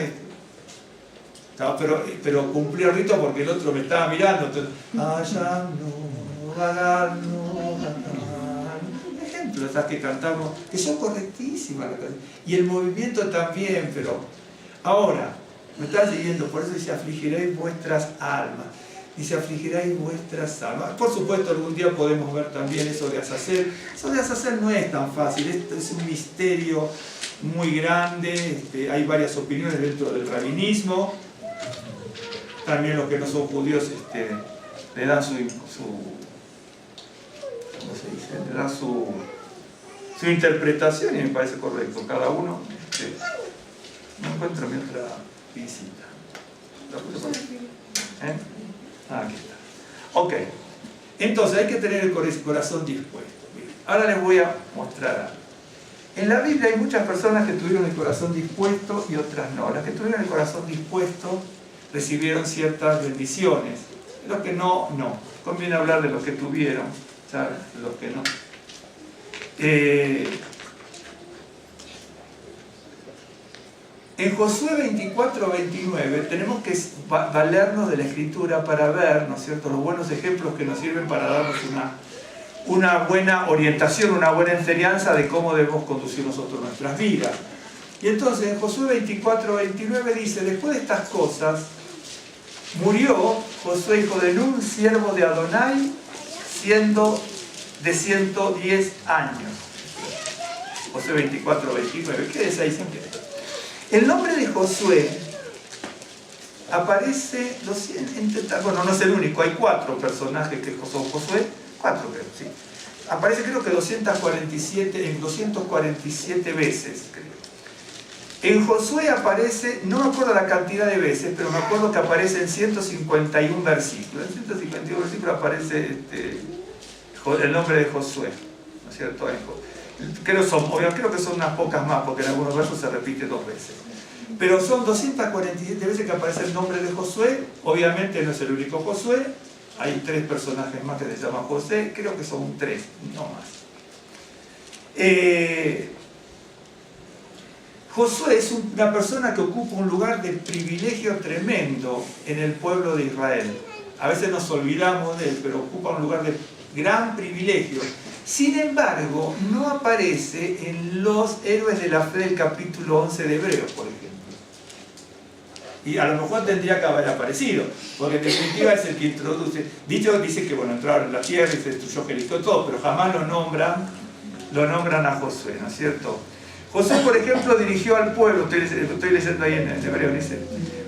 No, pero cumplí el rito porque el otro me estaba mirando. Entonces, Ayamnu, Bagalnu, ejemplos esas que cantamos, que son correctísimas. Y el movimiento también, pero ahora, me está siguiendo, por eso dice, afligiréis vuestras almas. Dice, afligiréis vuestras almas. Por supuesto, algún día podemos ver también eso de Azazel. Eso de Azazel no es tan fácil, esto es un misterio muy grande, hay varias opiniones dentro del rabinismo. También los que no son judíos le dan ¿cómo se dice? Le dan su interpretación y me parece correcto. Cada uno, no encuentro mi otra pincita. ¿La puse por aquí? Aquí está. Ok. Entonces hay que tener el corazón dispuesto. Ahora les voy a mostrar algo. En la Biblia hay muchas personas que tuvieron el corazón dispuesto y otras no. Las que tuvieron el corazón dispuesto recibieron ciertas bendiciones. Los que no, no. Conviene hablar de los que tuvieron, ¿sabes? Los que no. En Josué 24-29 tenemos que valernos de la Escritura para ver, ¿no es cierto?, los buenos ejemplos que nos sirven para darnos una buena orientación, una buena enseñanza de cómo debemos conducir nosotros nuestras vidas. Y entonces en Josué 24-29 dice, después de estas cosas, murió Josué hijo de Nun, siervo de Adonai, siendo de 110 años. Josué 24-29, quédese ahí siempre. El nombre de Josué aparece, bueno, no es el único, hay 4 personajes que son Josué, 4 creo, sí. Aparece creo que 247 veces, creo. En Josué aparece, no me acuerdo la cantidad de veces, pero me acuerdo que aparece en 151 versículos. En 151 versículos aparece el nombre de Josué, ¿no es cierto? Creo que son unas pocas más, porque en algunos versos se repite 2 veces. Pero son 247 veces que aparece el nombre de Josué. Obviamente no es el único Josué. Hay 3 personajes más que se llaman José. Creo que son 3, no más. Josué es una persona que ocupa un lugar de privilegio tremendo en el pueblo de Israel. A veces nos olvidamos de él, pero ocupa un lugar de gran privilegio. Sin embargo, no aparece en los héroes de la fe del capítulo 11 de Hebreos, por ejemplo. Y a lo mejor tendría que haber aparecido, porque en definitiva es el que introduce. Dice que bueno, entraron en la tierra y se destruyó Jericó y todo, pero jamás lo nombran a Josué, ¿no es cierto? Josué, por ejemplo, dirigió al pueblo, estoy leyendo ahí en Hebreo, dice,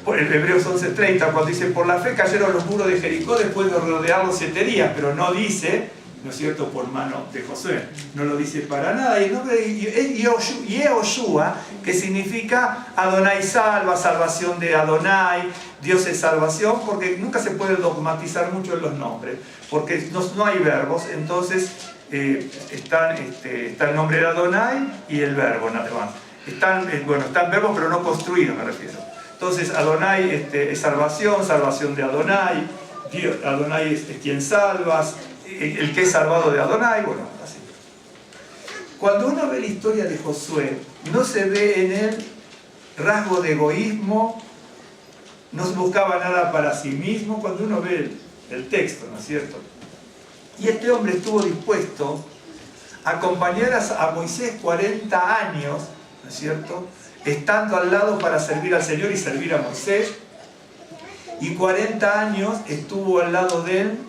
en Hebreos 11:30, cuando dice, por la fe cayeron los muros de Jericó después de rodearlos 7 días, pero no dice, ¿no es cierto?, por mano de Josué, no lo dice para nada. Y el nombre de Yehoshua, que significa Adonai salva, salvación de Adonai, Dios es salvación, porque nunca se puede dogmatizar mucho en los nombres, porque no hay verbos, entonces está el nombre de Adonai y el verbo nada más. Están verbos pero no construidos, me refiero. Entonces Adonai es salvación, salvación de Adonai, Dios, Adonai es quien salva, el que es salvado de Adonai, bueno, así. Cuando uno ve la historia de Josué, no se ve en él rasgo de egoísmo, no buscaba nada para sí mismo, cuando uno ve el texto, ¿no es cierto? Y este hombre estuvo dispuesto a acompañar a Moisés 40 años, ¿no es cierto?, estando al lado para servir al Señor y servir a Moisés, y 40 años estuvo al lado de él,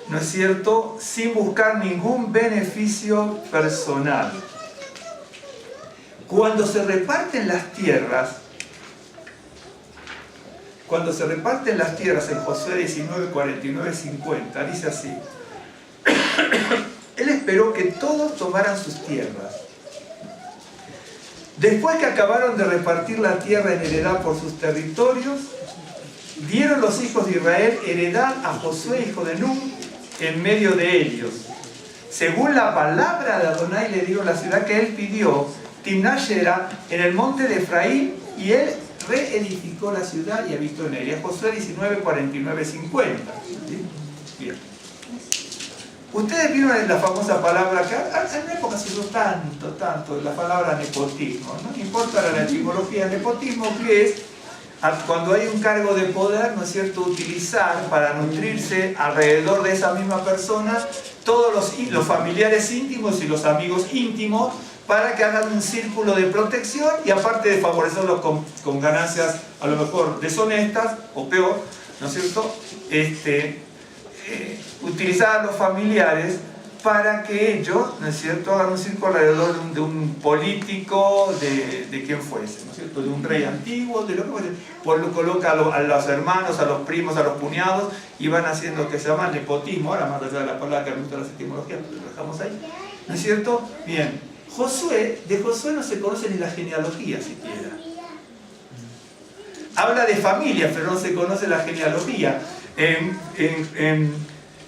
¿no es cierto?, sin buscar ningún beneficio personal. Cuando se reparten las tierras en Josué 19, 49, 50, dice así: él esperó que todos tomaran sus tierras. Después que acabaron de repartir la tierra en heredad por sus territorios, dieron los hijos de Israel heredad a Josué, hijo de Nun, en medio de ellos. Según la palabra de Adonai le dieron la ciudad que él pidió, Timnashera, en el monte de Efraín, y él reedificó la ciudad y habitó en ella. Josué 19, 49, 50. ¿Sí? Bien. Ustedes vieron la famosa palabra que en una época se usó tanto, la palabra nepotismo. No importa la etimología, nepotismo que es cuando hay un cargo de poder, ¿no es cierto?, utilizar para nutrirse alrededor de esa misma persona todos los familiares íntimos y los amigos íntimos para que hagan un círculo de protección y aparte de favorecerlos con ganancias a lo mejor deshonestas o peor, ¿no es cierto?, utilizar a los familiares para que ellos, ¿no es cierto?, hagan un círculo alrededor de un político, de quien fuese, ¿no es cierto?, de un rey antiguo, de lo que fuese. Pues lo coloca a los hermanos, a los primos, a los cuñados y van haciendo lo que se llama nepotismo. Ahora más allá de la palabra que me gusta las etimologías, lo dejamos ahí, ¿no es cierto? Bien, de Josué no se conoce ni la genealogía siquiera. Habla de familia, pero no se conoce la genealogía.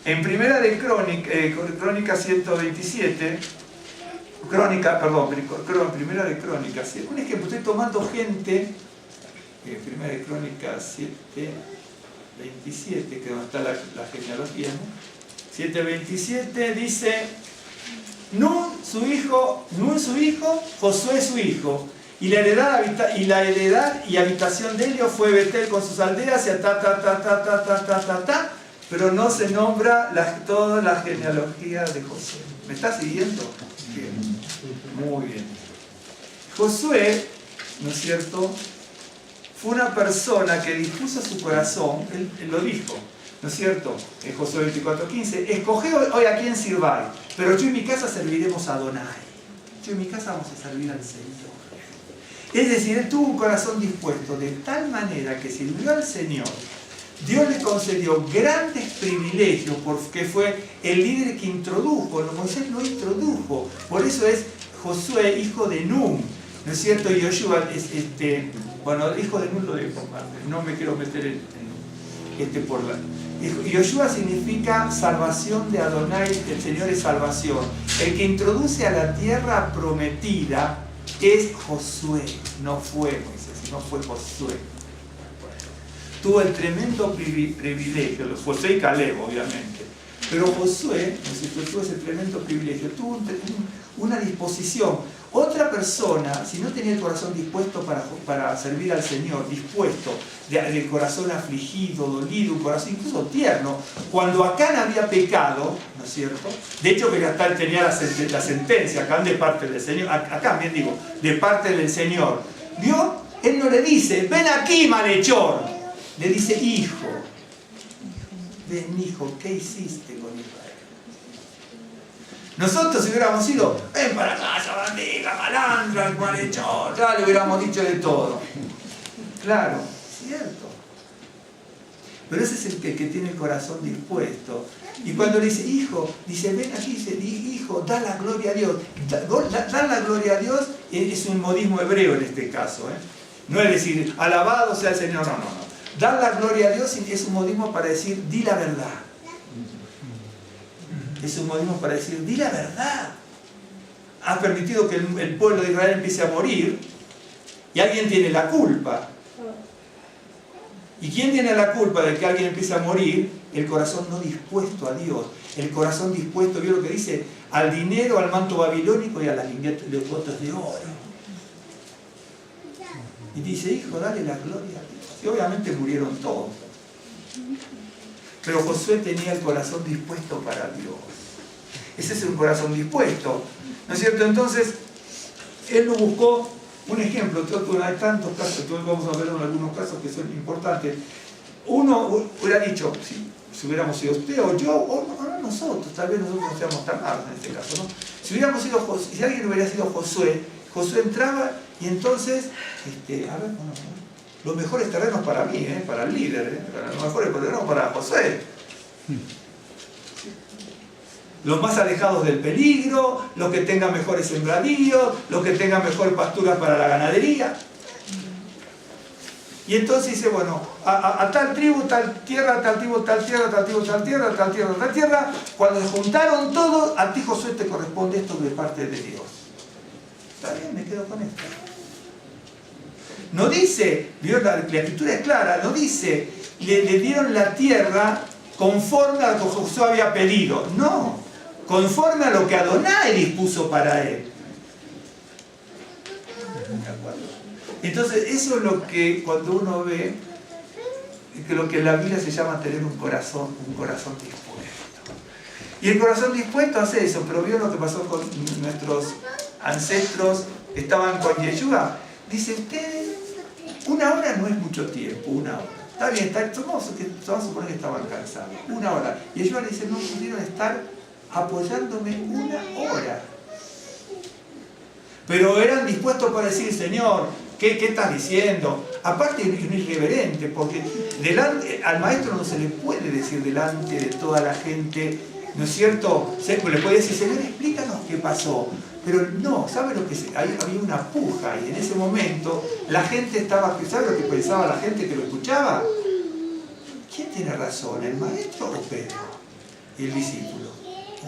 En Primera de Crónica 127, Primera de Crónica 7, un ejemplo, estoy tomando gente, Primera de Crónica 7, 27, que es donde está la genealogía, ¿no? 7:27 dice: Nun su hijo, Josué su hijo, y la heredad y habitación de ellos fue Betel con sus aldeas, y pero no se nombra toda la genealogía de Josué. ¿Me está siguiendo? Bien. Muy bien. Josué, ¿no es cierto?, fue una persona que dispuso su corazón, él lo dijo, ¿no es cierto?, en Josué 24:15, escoged hoy a quién sirváis, pero yo y mi casa serviremos a Adonai. Yo y mi casa vamos a servir al Señor. Es decir, él tuvo un corazón dispuesto de tal manera que sirvió al Señor. Dios le concedió grandes privilegios porque fue el líder que introdujo, Moisés lo introdujo. Por eso es Josué, hijo de Nun, ¿no es cierto? Y Yoshua, bueno, hijo de Nun lo dejo, no me quiero meter por la... Yoshua significa salvación de Adonai, el Señor es salvación. El que introduce a la tierra prometida es Josué, no fue Moisés, no fue Josué. Tuvo el tremendo privilegio, Josué y Caleb obviamente, pero Josué, ¿no es cierto?, tuvo ese tremendo privilegio, tuvo una disposición. Otra persona, si no tenía el corazón dispuesto para servir al Señor, dispuesto, de corazón afligido, dolido, un corazón incluso tierno, cuando Acán había pecado, ¿no es cierto?, de hecho que Acán tenía la sentencia, Acán de parte del Señor, Acán bien digo, de parte del Señor, Dios, él no le dice, ven aquí malhechor, le dice, hijo, ven hijo, ¿qué hiciste con Israel? Nosotros si hubiéramos sido, ven para casa, bandiga, malandra, malhechor, ya le hubiéramos dicho de todo. Claro, cierto. Pero ese es el que tiene el corazón dispuesto. Y cuando le dice, hijo, dice, ven aquí, dice, hijo, da la gloria a Dios. Dar la gloria a Dios es un modismo hebreo en este caso, No es decir, alabado sea el Señor, no. Dar la gloria a Dios es un modismo para decir, di la verdad. Es un modismo para decir, di la verdad. Has permitido que el pueblo de Israel empiece a morir y alguien tiene la culpa. ¿Y quién tiene la culpa de que alguien empiece a morir? El corazón no dispuesto a Dios. El corazón dispuesto, ¿vio lo que dice? Al dinero, al manto babilónico y a las lingotes de oro. Y dice, hijo, dale la gloria a Dios. Y obviamente murieron todos. Pero Josué tenía el corazón dispuesto para Dios. Ese es un corazón dispuesto, ¿no es cierto? Entonces, él lo buscó. Un ejemplo, hay tantos casos, vamos a ver en algunos casos que son importantes. Uno hubiera dicho, si hubiéramos sido usted o yo, o no nosotros, tal vez nosotros no seamos tan malos en este caso, ¿no? Si alguien hubiera sido Josué entraba y entonces, los mejores terrenos para mí, para el líder, los mejores terrenos para Josué. Los más alejados del peligro, los que tengan mejores sembradíos, los que tengan mejor pastura para la ganadería. Y entonces dice, bueno, a tal tribu, tal tierra, tal tribu, tal tierra, tal tribu, tal tierra, tal tierra, tal tierra, cuando se juntaron todos, a ti Josué te corresponde esto de parte de Dios. Está bien, me quedo con esto. No dice, la escritura es clara, no dice, le dieron la tierra conforme a lo que Josué había pedido. No, conforme a lo que Adonai dispuso para él. Entonces, eso es lo que cuando uno ve, que lo que en la Biblia se llama tener un corazón dispuesto. Y el corazón dispuesto hace eso, pero vio lo que pasó con nuestros ancestros, estaban con Yeshua. Dice, ustedes, una hora no es mucho tiempo, una hora. Está bien, vamos a suponer que estaban cansados, una hora. Y Yeshua le dice, no pudieron estar apoyándome una hora. Pero eran dispuestos para decir, Señor, ¿qué estás diciendo? Aparte es un irreverente, porque al maestro no se le puede decir delante de toda la gente, ¿no es cierto? Le puede decir, Señor, explícanos qué pasó. Pero no, ¿sabe lo que había una puja? Y en ese momento la gente estaba, ¿sabe lo que pensaba la gente que lo escuchaba? ¿Quién tiene razón, el maestro o Pedro? Y el discípulo.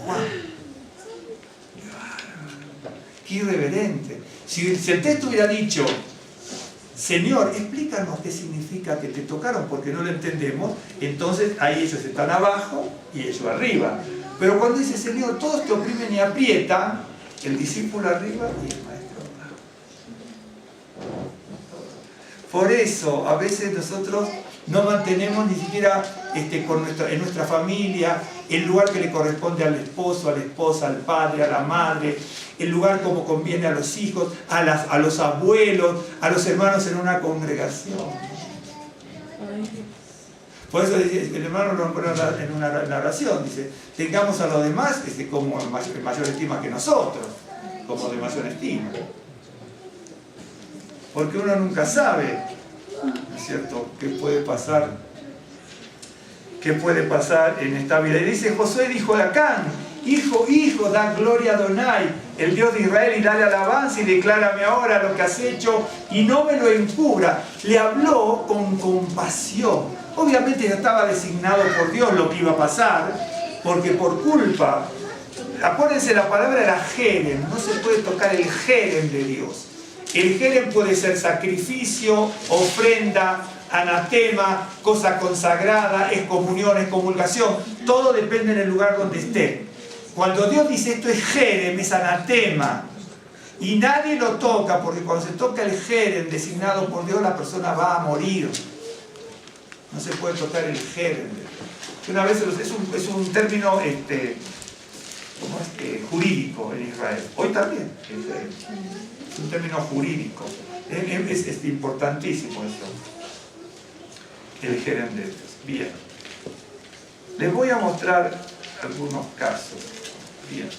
Juan. Qué irreverente. Si el texto hubiera dicho, Señor, explícanos qué significa que te tocaron, porque no lo entendemos, entonces ahí ellos están abajo y ellos arriba. Pero cuando dice, Señor, todos te oprimen y aprietan, el discípulo arriba y el maestro abajo. Por eso, a veces nosotros no mantenemos ni siquiera en nuestra familia el lugar que le corresponde al esposo, a la esposa, al padre, a la madre, el lugar como conviene a los hijos, a los abuelos, a los hermanos en una congregación. Por eso el hermano lo pone en una oración, dice, tengamos a los demás como en mayor estima que nosotros, como de mayor estima. Porque uno nunca sabe, ¿no es cierto?, qué puede pasar en esta vida. Y dice, Josué dijo a Acán, hijo, da gloria a Adonai, el Dios de Israel, y dale alabanza y declárame ahora lo que has hecho y no me lo encubra. Le habló con compasión. Obviamente ya estaba designado por Dios lo que iba a pasar, porque por culpa, acuérdense, la palabra era jerem, no se puede tocar el jerem de Dios. El jerem puede ser sacrificio, ofrenda, anatema, cosa consagrada, excomunión, excomulgación, todo depende del lugar donde esté. Cuando Dios dice esto es jerem, es anatema, y nadie lo toca, porque cuando se toca el jerem designado por Dios, la persona va a morir. No se puede tocar el jerem. Una vez es un término jurídico en Israel. Hoy también es un término jurídico. Es importantísimo eso. El jerem de Dios. Bien. Les voy a mostrar algunos casos. Bien.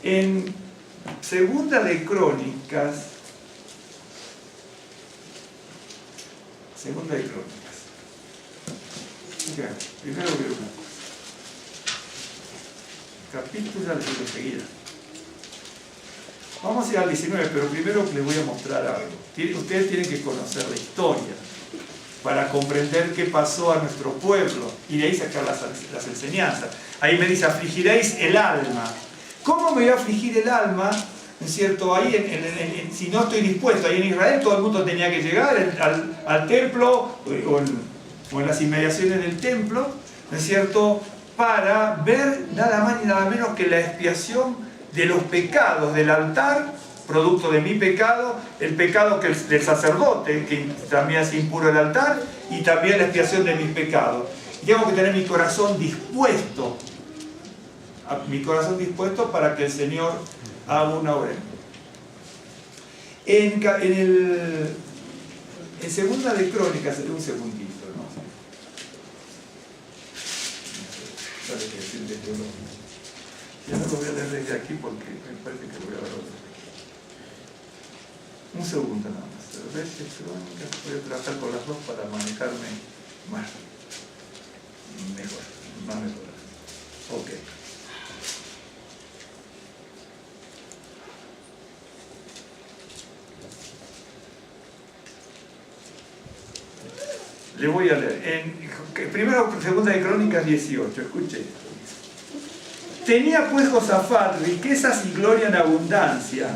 En Segunda de Crónicas, primero veo una cosa. Capítulo, ya les digo enseguida. Vamos a ir al 19, pero primero les voy a mostrar algo. Ustedes tienen que conocer la historia para comprender qué pasó a nuestro pueblo y de ahí sacar las enseñanzas. Ahí me dice, afligiréis el alma. ¿Cómo me voy a afligir el alma? ¿No es cierto? Ahí, si no estoy dispuesto, ahí en Israel todo el mundo tenía que llegar al templo o en las inmediaciones del templo, ¿no es cierto?, para ver nada más ni nada menos que la expiación de los pecados del altar, producto de mi pecado, el pecado del sacerdote, que también hace impuro el altar, y también la expiación de mis pecados. Y tengo que tener mi corazón dispuesto para que el Señor haga una obra. En Segunda de Crónicas, un segundito, ¿no? Ya no lo voy a leer desde aquí porque me parece que voy a dar otro. Un segundo nada más. Reyes, Crónicas, voy a trabajar con las dos para manejarme más mejor. Ok. Le voy a leer. Primero, Segunda de Crónicas 18, escuche. Tenía pues Josafat riquezas y gloria en abundancia,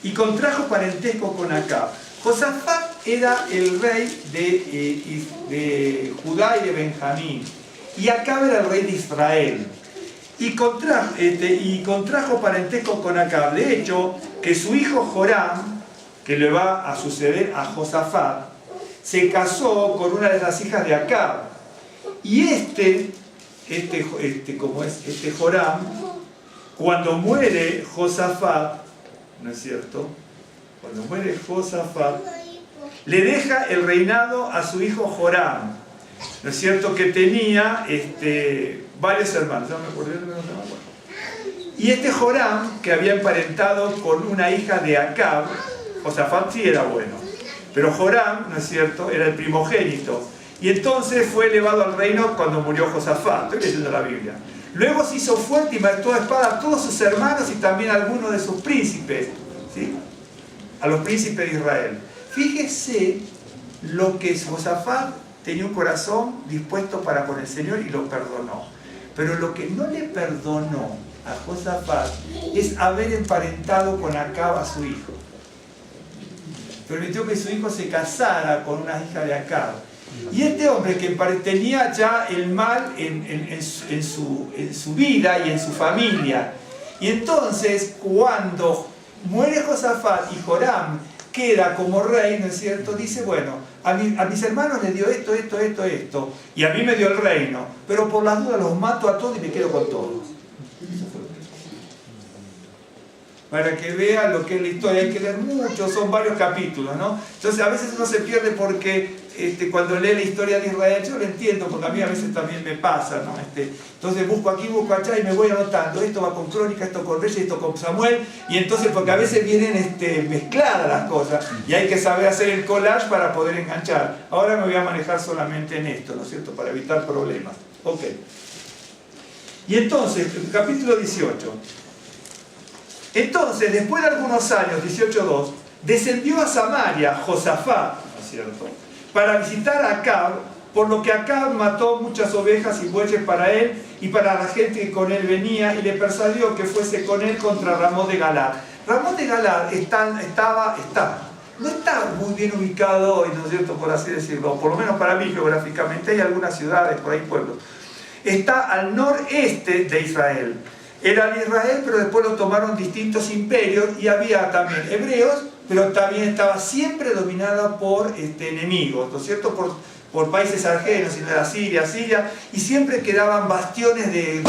y contrajo parentesco con Acab. Josafat era el rey de Judá y de Benjamín, y Acab era el rey de Israel. Y contrajo parentesco con Acab. De hecho, que su hijo Joram, que le va a suceder a Josafat, se casó con una de las hijas de Acab. Y Joram, cuando muere Josafat, ¿no es cierto? Cuando muere Josafat, le deja el reinado a su hijo Joram, ¿no es cierto? Que tenía varios hermanos, no me acuerdo. Y Joram, que había emparentado con una hija de Acab, Josafat sí era bueno, pero Joram, ¿no es cierto?, era el primogénito. Y entonces fue elevado al reino cuando murió Josafat. Estoy leyendo la Biblia. Luego se hizo fuerte y mató a espada a todos sus hermanos y también a algunos de sus príncipes, ¿sí? A los príncipes de Israel. Fíjese lo que Josafat tenía un corazón dispuesto para con el Señor y lo perdonó. Pero lo que no le perdonó a Josafat es haber emparentado con Acab a su hijo. Permitió que su hijo se casara con una hija de Acab. Y hombre que tenía ya el mal en su vida y en su familia. Y entonces cuando muere Josafat y Joram queda como rey, ¿no es cierto? Dice, bueno, a mis hermanos les dio esto, y a mí me dio el reino, pero por las dudas los mato a todos y me quedo con todos. Para que vean lo que es la historia, hay que leer mucho, son varios capítulos, ¿no? Entonces a veces uno se pierde porque cuando lee la historia de Israel, yo lo entiendo, porque a mí a veces también me pasa, ¿no? Entonces busco aquí, busco allá y me voy anotando, esto va con Crónica, esto con Reyes, esto con Samuel, y entonces porque a veces vienen mezcladas las cosas, y hay que saber hacer el collage para poder enganchar. Ahora me voy a manejar solamente en esto, ¿no es cierto?, para evitar problemas. Ok. Y entonces, capítulo 18. Entonces, después de algunos años, 18:2, descendió a Samaria Josafat, ¿no es cierto?, para visitar a Acab, por lo que Acab mató muchas ovejas y bueyes para él y para la gente que con él venía, y le persuadió que fuese con él contra Ramot de Galad. Ramot de Galad no está muy bien ubicado hoy, ¿no es cierto?, por así decirlo, por lo menos para mí geográficamente. Hay algunas ciudades, por ahí pueblos. Está al noreste de Israel. Era de Israel, pero después lo tomaron distintos imperios y había también hebreos, pero también estaba siempre dominada por enemigos, ¿no es cierto?, por países ajenos, sino era Siria, y siempre quedaban bastiones de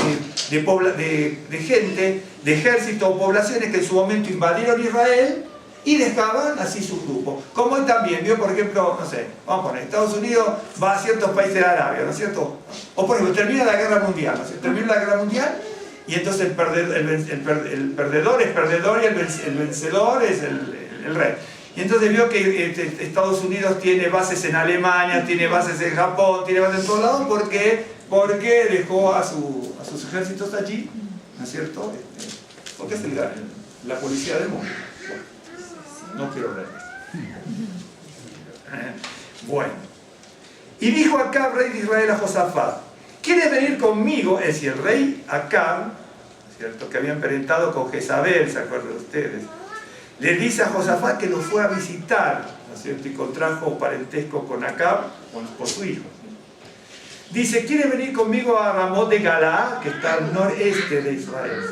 gente, de ejército o poblaciones que en su momento invadieron Israel y dejaban así su grupo. Como hoy también, vio, por ejemplo, no sé, vamos a poner, Estados Unidos va a ciertos países de Arabia, ¿no es cierto? O por ejemplo, termina la Guerra Mundial, ¿no es cierto? Termina la Guerra Mundial, y entonces el perdedor es perdedor y el vencedor es el rey. Y entonces vio que Estados Unidos tiene bases en Alemania, tiene bases en Japón, tiene bases en todos lados, porque dejó a sus ejércitos allí, ¿no es cierto? Porque es la policía del mundo. No quiero hablar de esto. Bueno. Y dijo Acab, rey de Israel, a Josafat: ¿quieres venir conmigo? Es decir, el rey Acab, ¿cierto?, que había emparentado con Jezabel, ¿se acuerdan ustedes? Le dice a Josafat que lo fue a visitar, ¿no es cierto?, y contrajo parentesco con Acab, por su hijo. Dice: ¿quieres venir conmigo a Ramot de Galaad, que está al noreste de Israel?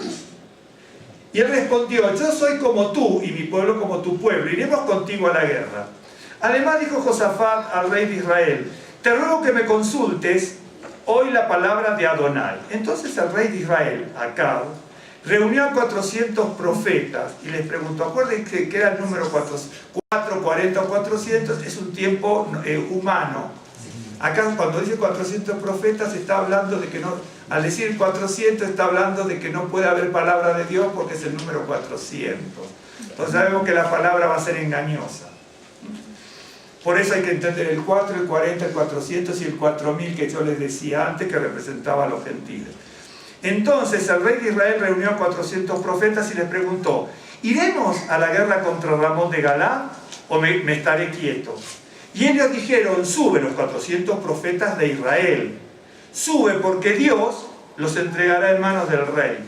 Y él respondió: yo soy como tú y mi pueblo como tu pueblo, iremos contigo a la guerra. Además dijo Josafat al rey de Israel: te ruego que me consultes hoy la palabra de Adonai. Entonces el rey de Israel, Acab, reunió a 400 profetas y les preguntó. Acuérdense que era el número 440 o 400, es un tiempo humano. Acá cuando dice 400 profetas está hablando de que no, al decir 400 está hablando de que no puede haber palabra de Dios porque es el número 400. Entonces sabemos que la palabra va a ser engañosa. Por eso hay que entender el 4, el 40, el 400 y el 4000 que yo les decía antes, que representaba a los gentiles. Entonces el rey de Israel reunió a 400 profetas y les preguntó: ¿iremos a la guerra contra Ramot de Galaad o me estaré quieto? Y ellos dijeron: sube, los 400 profetas de Israel. Sube porque Dios los entregará en manos del rey.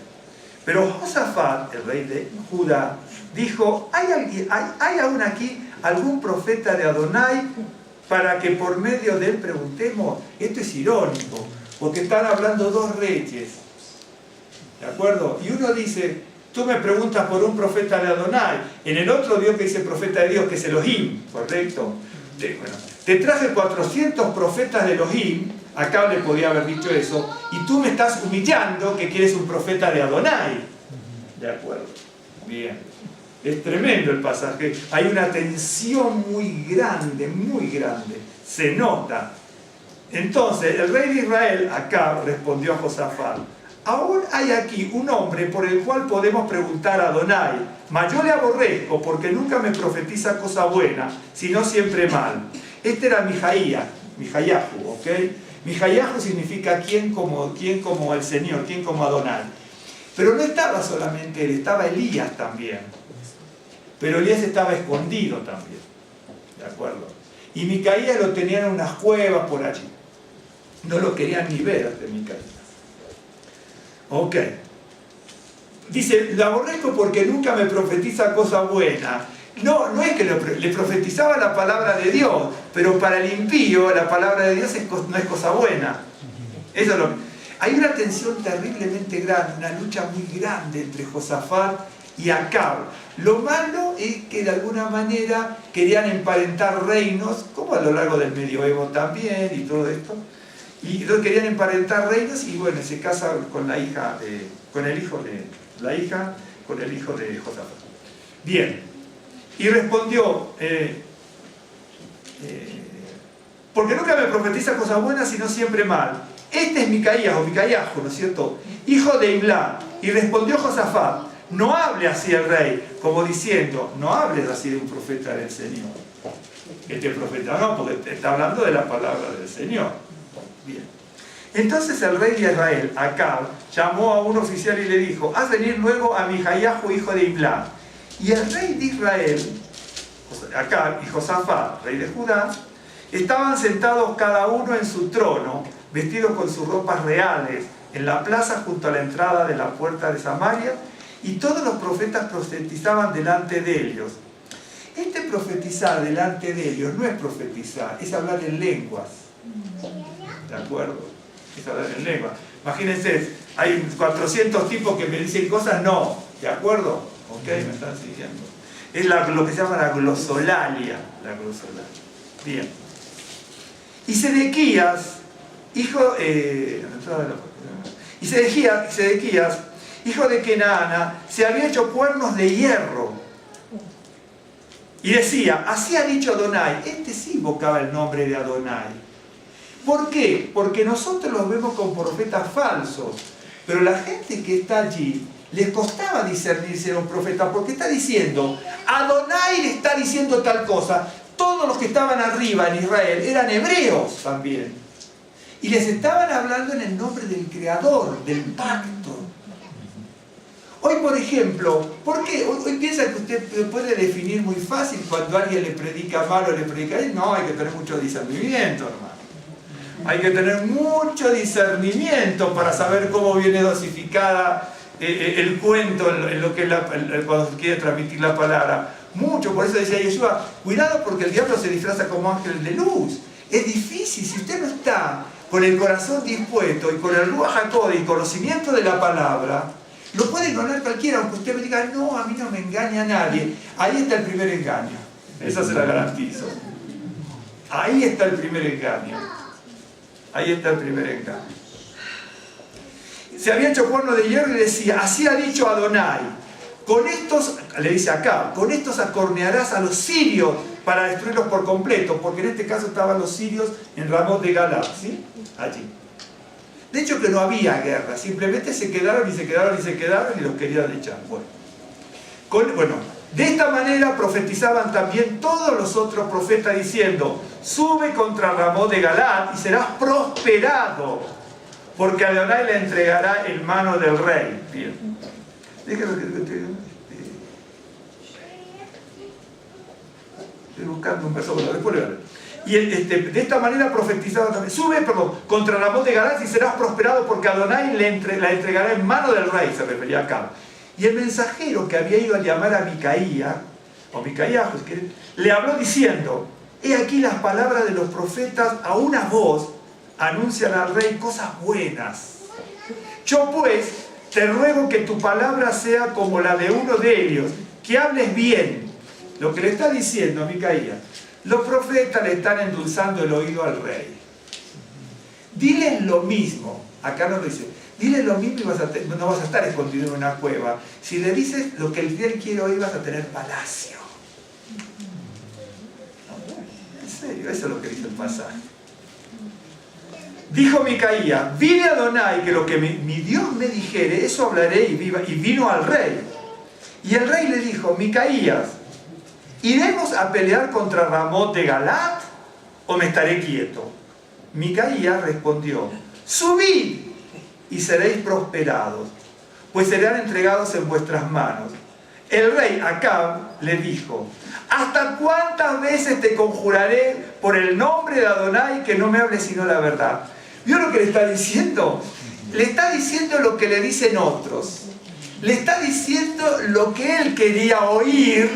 Pero Josafat, el rey de Judá, dijo, ¿hay aún aquí algún profeta de Adonai para que por medio de él preguntemos? Esto es irónico, porque están hablando dos reyes, ¿de acuerdo? Y uno dice, tú me preguntas por un profeta de Adonai. En el otro Dios que dice profeta de Dios, que es Elohim, ¿correcto? Te traje 400 profetas de Elohim, acá le podía haber dicho eso, y tú me estás humillando que quieres un profeta de Adonai. ¿De acuerdo? Bien. Es tremendo el pasaje. Hay una tensión muy grande, se nota. Entonces, el rey de Israel, acá respondió a Josafat, aún hay aquí un hombre por el cual podemos preguntar a Adonai, mas yo le aborrezco porque nunca me profetiza cosa buena, sino siempre mal. Este era Mijayahu, ¿ok? Mijayahu significa quién como el Señor, quién como Adonai. Pero no estaba solamente él, estaba Elías también. Pero Elías estaba escondido también, ¿de acuerdo? Y Micaías lo tenían en unas cuevas por allí. No lo querían ni ver hasta Micaías. Ok. Dice, lo aborrezco porque nunca me profetiza cosa buena. No es que le profetizaba la palabra de Dios, pero para el impío la palabra de Dios no es cosa buena. Eso es hay una tensión terriblemente grande, una lucha muy grande entre Josafat y Acab. Lo malo es que de alguna manera querían emparentar reinos, como a lo largo del medioevo también y todo esto. Y entonces querían emparentar reinos y bueno, se casa con el hijo de Josafat. Bien. Y respondió, porque nunca me profetiza cosas buenas, sino siempre mal. Este es Micaías, o Micayahu, ¿no es cierto? Hijo de Imlá. Y respondió Josafat, no hable así el rey, como diciendo, no hables así de un profeta del Señor. Este profeta no, porque está hablando de la palabra del Señor. Bien. Entonces el rey de Israel, Acab, llamó a un oficial y le dijo, haz venir luego a Mijayahu, hijo de Imlá. Y el rey de Israel, Acab y Josafat, rey de Judá, estaban sentados cada uno en su trono, vestidos con sus ropas reales, en la plaza junto a la entrada de la puerta de Samaria, y todos los profetas profetizaban delante de ellos. Este profetizar delante de ellos no es profetizar, es hablar en lenguas. ¿De acuerdo? Es hablar en lenguas. Imagínense, hay 400 tipos que me dicen cosas, no. ¿De acuerdo? Ok, me están siguiendo. Es lo que se llama la glosolalia. Bien. Y Sedequías, hijo de Kenaana, se había hecho cuernos de hierro. Y decía, así ha dicho Adonai. Este sí invocaba el nombre de Adonai. ¿Por qué? Porque nosotros los vemos como profetas falsos. Pero la gente que está allí, les costaba discernir si era un profeta, porque está diciendo, Adonai le está diciendo tal cosa. Todos los que estaban arriba en Israel eran hebreos también. Y les estaban hablando en el nombre del Creador, del pacto. Hoy, por ejemplo, ¿por qué? Hoy piensa que usted puede definir muy fácil cuando alguien le predica mal o le predica bien. No, hay que tener mucho discernimiento, hermano. Hay que tener mucho discernimiento para saber cómo viene dosificada el cuento en lo que cuando se quiere transmitir la palabra. Mucho, por eso decía Yeshua, cuidado porque el diablo se disfraza como ángel de luz. Es difícil, si usted no está con el corazón dispuesto y con el Ruach HaKodesh y conocimiento de la palabra, lo puede ignorar cualquiera, aunque usted me diga, no, a mí no me engaña nadie. Ahí está el primer engaño, esa se la garantizo. Ahí está el primer engaño. Ahí está el primer engaño. Se había hecho cuerno de hierro y decía, así ha dicho Adonai, con estos, le dice acá, con estos acornearás a los sirios para destruirlos por completo, porque en este caso estaban los sirios en Ramot de Galad, ¿sí? Allí. De hecho que no había guerra, simplemente se quedaron y los querían echar. Bueno, de esta manera profetizaban también todos los otros profetas diciendo, sube contra Ramot de Galad y serás prosperado, porque Adonai le entregará en mano del rey. Bien. Déjame que estoy buscando un verso, bueno, después le veré. Y de esta manera profetizaba también. Sube, contra Ramón de Galad y serás prosperado porque Adonai la entregará en mano del rey, se refería a Acab. Y el mensajero que había ido a llamar a Micaía, o Micaías, le habló diciendo: he aquí las palabras de los profetas, a una voz anuncian al rey cosas buenas. Yo pues te ruego que tu palabra sea como la de uno de ellos, que hables bien. Lo que le está diciendo a Micaías: los profetas le están endulzando el oído al rey. Diles lo mismo. Acá no lo dice. Diles lo mismo y no vas a estar escondido en una cueva. Si le dices lo que el fiel quiere oír, vas a tener palacio. En serio, eso es lo que dice el pasaje. Dijo Micaías: vive Adonai, que lo que mi Dios me dijere, eso hablaré, y vino al rey. Y el rey le dijo: Micaías, ¿iremos a pelear contra Ramot de Galad o me estaré quieto? Micaías respondió: subid y seréis prosperados, pues serán entregados en vuestras manos. El rey Acab le dijo: ¿hasta cuántas veces te conjuraré por el nombre de Adonai que no me hables sino la verdad? ¿Vio lo que le está diciendo? Le está diciendo lo que le dicen otros. Le está diciendo lo que él quería oír,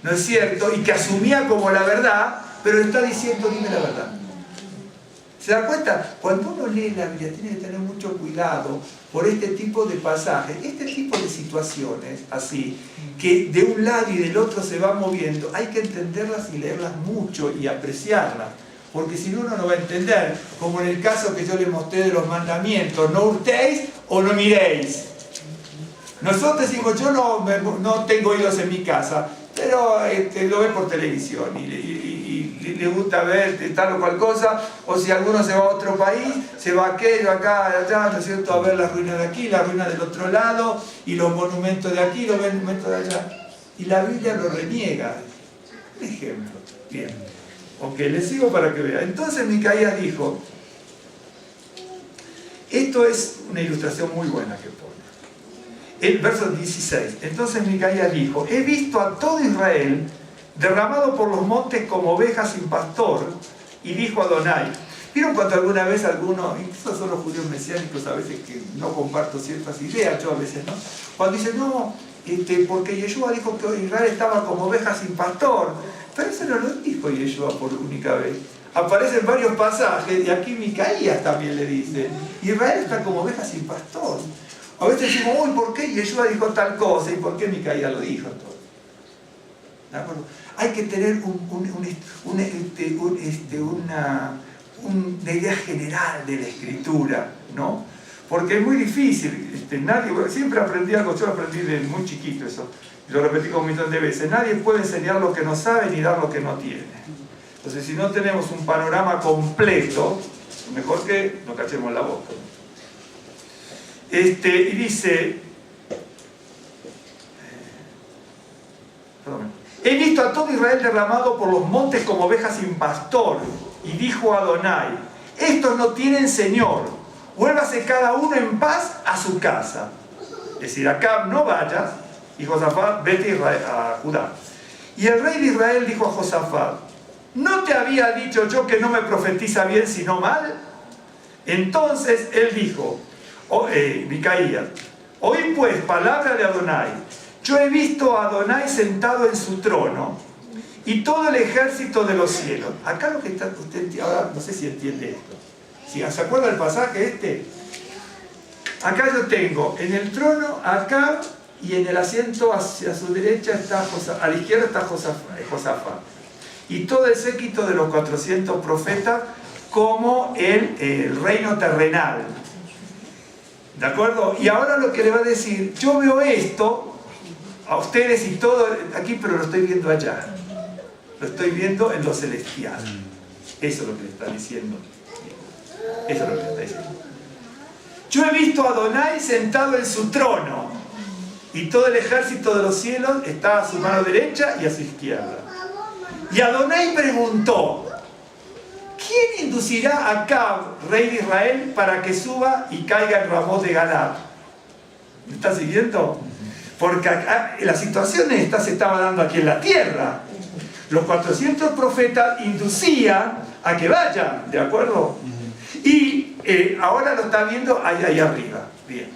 ¿no es cierto? Y que asumía como la verdad, pero le está diciendo: dime la verdad. ¿Se da cuenta? Cuando uno lee la Biblia tiene que tener mucho cuidado por este tipo de pasajes, este tipo de situaciones así, que de un lado y del otro se van moviendo. Hay que entenderlas y leerlas mucho y apreciarlas, porque si no, uno no va a entender, como en el caso que yo les mostré de los mandamientos: no hurtéis o no miréis. Nosotros decimos: yo no tengo oídos en mi casa, pero lo ve por televisión y le gusta ver tal o cual cosa, o si alguno se va a otro país, se va a aquello, acá, allá, ¿no es cierto?, a ver las ruinas de aquí, las ruinas del otro lado, y los monumentos de aquí, los monumentos de allá. Y la Biblia lo reniega. Un ejemplo. Bien. Ok, les sigo para que vean. Entonces Micaías dijo, esto es una ilustración muy buena que pone. El verso 16. Entonces Micaías dijo: he visto a todo Israel derramado por los montes como ovejas sin pastor. Y dijo Adonai. ¿Vieron cuando alguna vez algunos, incluso son los judíos mesiánicos a veces que no comparto ciertas ideas, yo a veces no, cuando dicen: no, porque Yeshua dijo que Israel estaba como ovejas sin pastor? Pero eso no lo dijo Yeshua por única vez. Aparecen varios pasajes y aquí Micaías también le dice: Israel está como ovejas sin pastor. A veces decimos: uy, ¿por qué Yeshua dijo tal cosa? ¿Y por qué Micaías lo dijo? ¿De acuerdo? Hay que tener una idea general de la escritura, ¿no? Porque es muy difícil. Siempre aprendí algo, yo aprendí desde muy chiquito eso, y lo repetí como un montón de veces: nadie puede enseñar lo que no sabe ni dar lo que no tiene. Entonces, si no tenemos un panorama completo, mejor que no cachemos la boca. Y dice, he visto a todo Israel derramado por los montes como ovejas sin pastor. Y dijo Adonai: estos no tienen señor, vuélvase cada uno en paz a su casa. Es decir, Acab, no vayas, y Josafat, vete a Judá. Y el rey de Israel dijo a Josafat: ¿no te había dicho yo que no me profetiza bien sino mal? Entonces él dijo, Micaías: oí pues palabra de Adonai. Yo he visto a Adonai sentado en su trono y todo el ejército de los cielos. Acá lo que está, usted ahora no sé si entiende esto. ¿Sí? ¿Se acuerda del pasaje Acá yo tengo en el trono acá, y en el asiento hacia su derecha está a la izquierda está Josafat. Y todo el séquito de los 400 profetas como el reino terrenal. ¿De acuerdo? Y ahora lo que le va a decir: yo veo esto a ustedes y todo aquí, pero lo estoy viendo allá. Lo estoy viendo en lo celestial. Eso es lo que le está diciendo. Eso es lo que le está diciendo. Yo he visto a Adonai sentado en su trono, y todo el ejército de los cielos está a su mano derecha y a su izquierda. Y Adonai preguntó: ¿quién inducirá a Acab, rey de Israel, para que suba y caiga en Ramot de Galad? ¿Me está siguiendo? Porque acá, la situación esta se estaba dando aquí en la tierra. Los 400 profetas inducían a que vayan, ¿de acuerdo? Y ahora lo está viendo ahí arriba. Bien.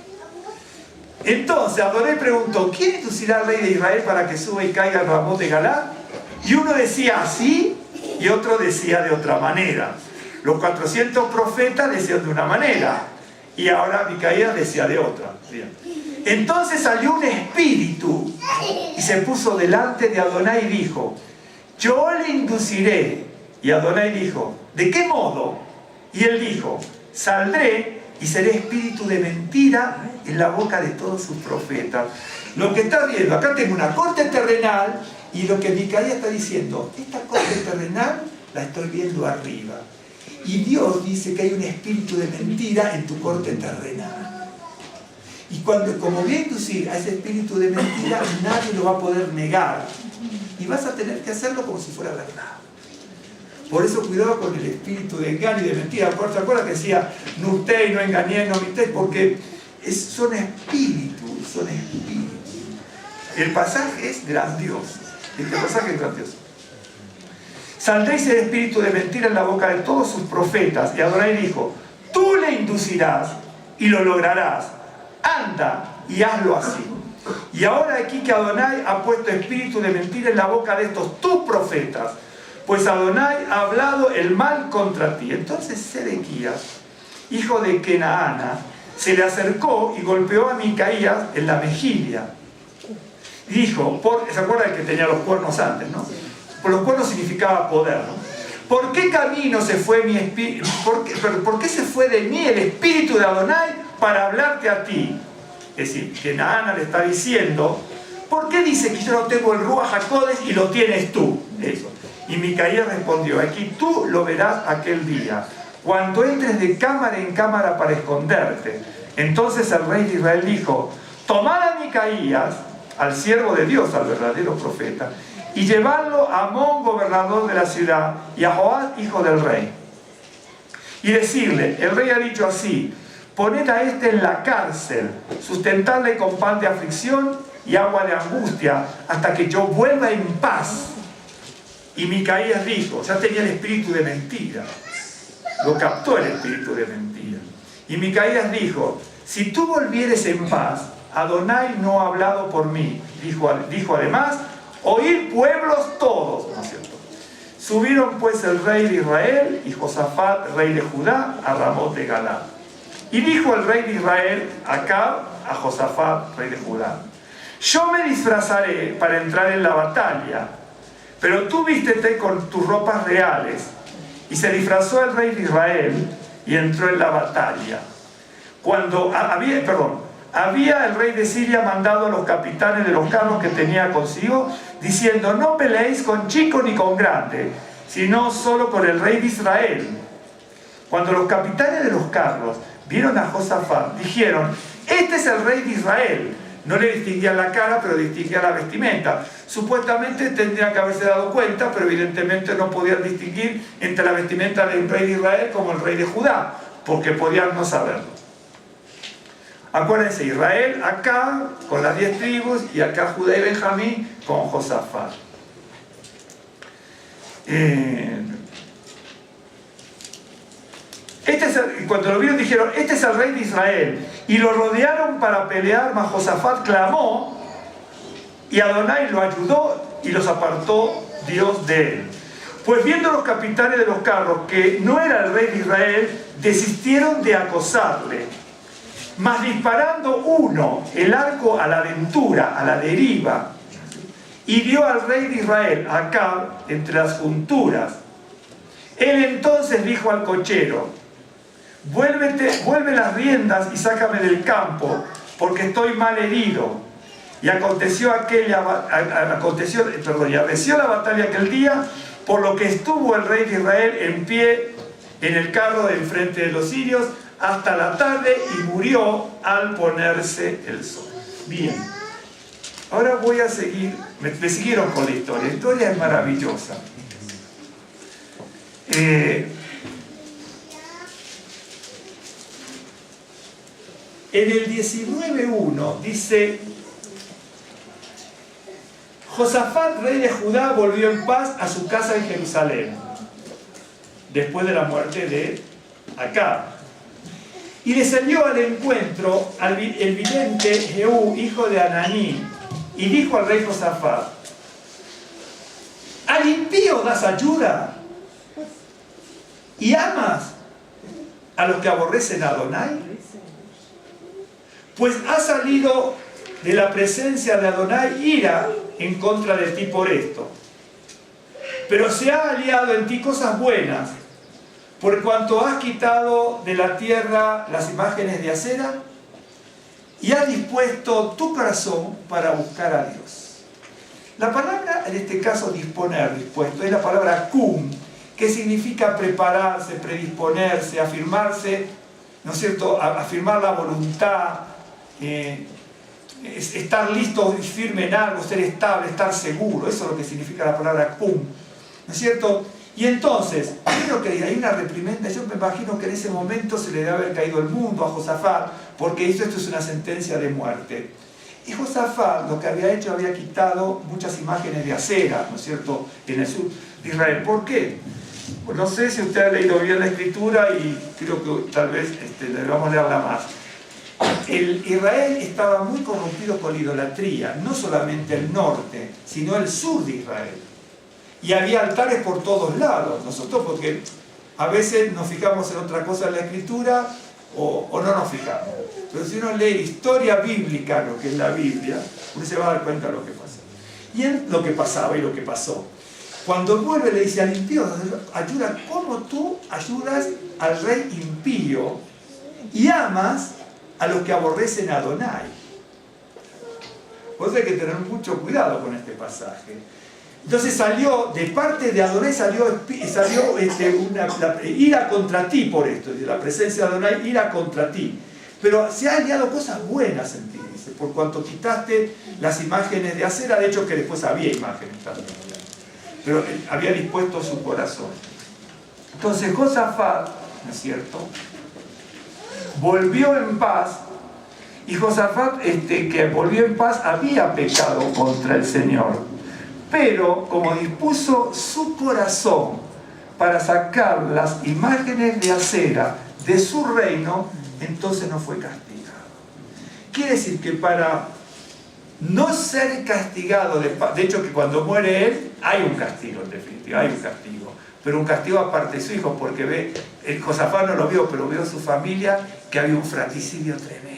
Entonces Adonai preguntó, ¿quién inducirá al rey de Israel para que suba y caiga en Ramot de Galad? Y uno decía así y otro decía de otra manera. Los 400 profetas decían de una manera y ahora Micaías decía de otra. Bien. Entonces salió un espíritu y se puso delante de Adonai y dijo, yo le induciré. Y Adonai dijo, ¿de qué modo? Y él dijo, saldré y seré espíritu de mentira en la boca de todos sus profetas. Lo que está viendo, acá tengo una corte terrenal y lo que Micaías está diciendo, esta corte terrenal la estoy viendo arriba. Y Dios dice que hay un espíritu de mentira en tu corte terrenal. Y como voy a inducir a ese espíritu de mentira, nadie lo va a poder negar. Y vas a tener que hacerlo como si fuera verdad. Por eso cuidado con el espíritu de engaño y de mentira. ¿Se acuerdan que decía, no usted, no engañé, no mintéis? Porque son espíritus, son espíritus. El pasaje es grandioso. Este pasaje es grandioso. Saldréis el espíritu de mentira en la boca de todos sus profetas. Y Adonai dijo, tú le inducirás y lo lograrás. Anda y hazlo así. Y ahora aquí que Adonai ha puesto espíritu de mentira en la boca de estos tus profetas, pues Adonai ha hablado el mal contra ti. Entonces Sedequías, hijo de Kenaana, se le acercó y golpeó a Micaías en la mejilla. Dijo, ¿se acuerdan que tenía los cuernos antes, no? Por los cuernos significaba poder, ¿no? ¿Por qué camino se fue mi espíritu? ¿Por qué se fue de mí el espíritu de Adonai para hablarte a ti? Es decir, que Kenaana le está diciendo, ¿por qué dice que yo no tengo el Ruach HaKodesh y lo tienes tú? Eso. Y Micaías respondió, aquí tú lo verás aquel día, cuando entres de cámara en cámara para esconderte. Entonces el rey de Israel dijo, tomad a Micaías, al siervo de Dios, al verdadero profeta, y llevadlo a Amón, gobernador de la ciudad, y a Joás, hijo del rey. Y decirle, el rey ha dicho así, poned a este en la cárcel, sustentadle con pan de aflicción y agua de angustia, hasta que yo vuelva en paz. Y Micaías dijo, ya tenía el espíritu de mentira, lo captó el espíritu de mentira. Y Micaías dijo, si tú volvieres en paz, Adonai no ha hablado por mí. Dijo además, oíd pueblos todos, ¿no es cierto? Subieron pues el rey de Israel y Josafat, rey de Judá, a Ramot de Galad. Y dijo el rey de Israel acá a Josafat, rey de Judá, yo me disfrazaré para entrar en la batalla, pero tú vístete con tus ropas reales. Y se disfrazó el rey de Israel y entró en la batalla. Había el rey de Siria mandado a los capitanes de los carros que tenía consigo, diciendo, no peleéis con chico ni con grande, sino solo con el rey de Israel. Cuando los capitanes de los carros vieron a Josafat, dijeron, este es el rey de Israel. No le distinguían la cara, pero distinguían la vestimenta. Supuestamente tendrían que haberse dado cuenta, pero evidentemente no podían distinguir entre la vestimenta del rey de Israel como el rey de Judá, porque podían no saberlo. Acuérdense, Israel acá con las 10 tribus y acá Judá y Benjamín con Josafat. Cuando lo vieron dijeron, este es el rey de Israel. Y lo rodearon para pelear, mas Josafat clamó y Adonai lo ayudó y los apartó Dios de él. Pues viendo los capitanes de los carros que no era el rey de Israel, desistieron de acosarle. Mas disparando uno el arco a la aventura, a la deriva, hirió al rey de Israel, Acab, entre las junturas. Él entonces dijo al cochero, vuelve las riendas y sácame del campo, porque estoy mal herido. Y aconteció la batalla aquel día, por lo que estuvo el rey de Israel en pie en el carro de enfrente de los sirios hasta la tarde y murió al ponerse el sol. Bien, ahora voy a seguir, me siguieron con la historia es maravillosa. En el 19.1 dice, Josafat, rey de Judá, volvió en paz a su casa en Jerusalén, después de la muerte de Acab. Y le salió al encuentro el vidente Jehú, hijo de Ananí, y dijo al rey Josafat: ¿al impío das ayuda y amas a los que aborrecen a Adonai? Pues ha salido de la presencia de Adonai ira en contra de ti por esto. Pero se ha aliado en ti cosas buenas, por cuanto has quitado de la tierra las imágenes de acera y has dispuesto tu corazón para buscar a Dios. La palabra, en este caso disponer, dispuesto, es la palabra kum, que significa prepararse, predisponerse, afirmarse, ¿no es cierto?, afirmar la voluntad, estar listo y firme en algo, ser estable, estar seguro. Eso es lo que significa la palabra kum, ¿no es cierto? Y entonces, creo que hay una reprimenda. Yo me imagino que en ese momento se le debe haber caído el mundo a Josafat, porque esto es una sentencia de muerte. Y Josafat lo que había hecho, había quitado muchas imágenes de acera, ¿no es cierto?, en el sur de Israel. ¿Por qué? Pues no sé si usted ha leído bien la escritura, y creo que tal vez debamos leerla más. Israel estaba muy corrompido con la idolatría, no solamente el norte, sino el sur de Israel. Y había altares por todos lados. Nosotros, porque a veces nos fijamos en otra cosa en la escritura o no nos fijamos. Pero si uno lee historia bíblica, lo que es la Biblia, uno se va a dar cuenta de lo que pasa. Y en lo que pasaba y lo que pasó. Cuando vuelve le dice al impío: ayuda, ¿cómo tú ayudas al rey impío y amas a los que aborrecen a Adonai? Por eso hay que tener mucho cuidado con este pasaje. Entonces salió, de parte de Adonai salió ira contra ti por esto, la presencia de Adonai, ira contra ti. Pero se han aliado cosas buenas en ti, dice, por cuanto quitaste las imágenes de acera. De hecho, que después había imágenes también, pero había dispuesto su corazón. Entonces Josafat, ¿no es cierto?, volvió en paz. Y Josafat, que volvió en paz, había pecado contra el Señor. Pero como dispuso su corazón para sacar las imágenes de acera de su reino, entonces no fue castigado. Quiere decir que para no ser castigado, de hecho que cuando muere él, hay un castigo en definitiva, hay un castigo. Pero un castigo aparte de su hijo, porque el Josafat no lo vio, pero vio su familia, que había un fratricidio tremendo.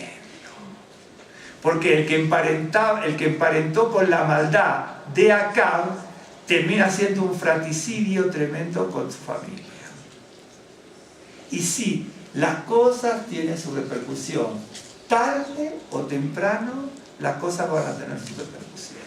Porque el que emparentó con la maldad de Acab termina haciendo un fratricidio tremendo con su familia. Y sí, las cosas tienen su repercusión. Tarde o temprano, las cosas van a tener su repercusión.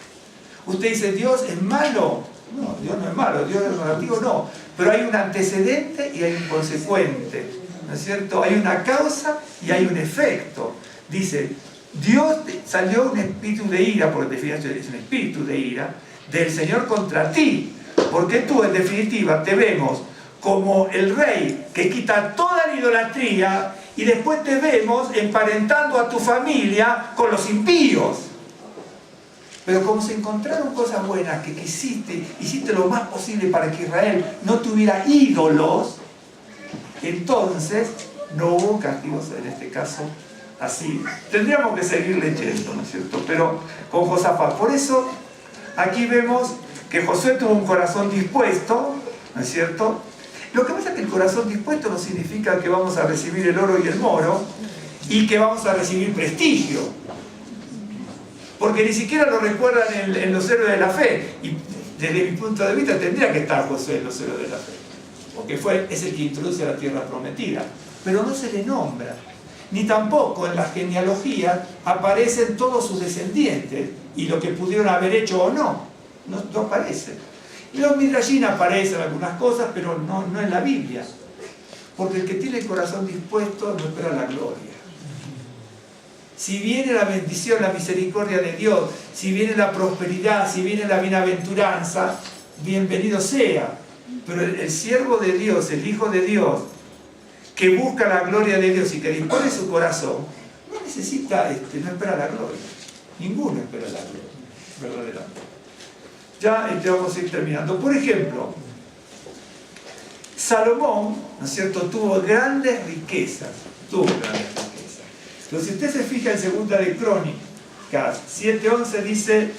Usted dice: ¿Dios es malo? No, Dios no es malo, Dios es relativo, no. Pero hay un antecedente y hay un consecuente, ¿no es cierto? Hay una causa y hay un efecto. Dice: Dios salió un espíritu de ira, porque en definitiva es un espíritu de ira, del Señor contra ti. Porque tú, en definitiva, te vemos como el rey que quita toda la idolatría, y después te vemos emparentando a tu familia con los impíos. Pero como se encontraron cosas buenas que hiciste lo más posible para que Israel no tuviera ídolos, entonces no hubo castigos en este caso así. Tendríamos que seguir leyendo, ¿no es cierto? Pero con Josafat. Por eso aquí vemos que Josué tuvo un corazón dispuesto, ¿no es cierto? Lo que pasa es que el corazón dispuesto no significa que vamos a recibir el oro y el moro y que vamos a recibir prestigio. Porque ni siquiera lo recuerdan en los héroes de la fe. Y desde mi punto de vista tendría que estar Josué en los héroes de la fe. Porque es el que introduce la tierra prometida. Pero no se le nombra. Ni tampoco en la genealogía aparecen todos sus descendientes y lo que pudieron haber hecho o no. No aparece. Y los midrashim aparecen algunas cosas, pero no en la Biblia. Porque el que tiene el corazón dispuesto no espera la gloria. Si viene la bendición, la misericordia de Dios, si viene la prosperidad, si viene la bienaventuranza, bienvenido sea. Pero el siervo de Dios, el Hijo de Dios, que busca la gloria de Dios y que dispone su corazón, no necesita, no espera la gloria. Ninguno espera la gloria, verdaderamente. Ya vamos a ir terminando. Por ejemplo, Salomón, ¿no es cierto?, tuvo grandes riquezas. Pero si usted se fija en Segunda de Crónicas 7:11 dice: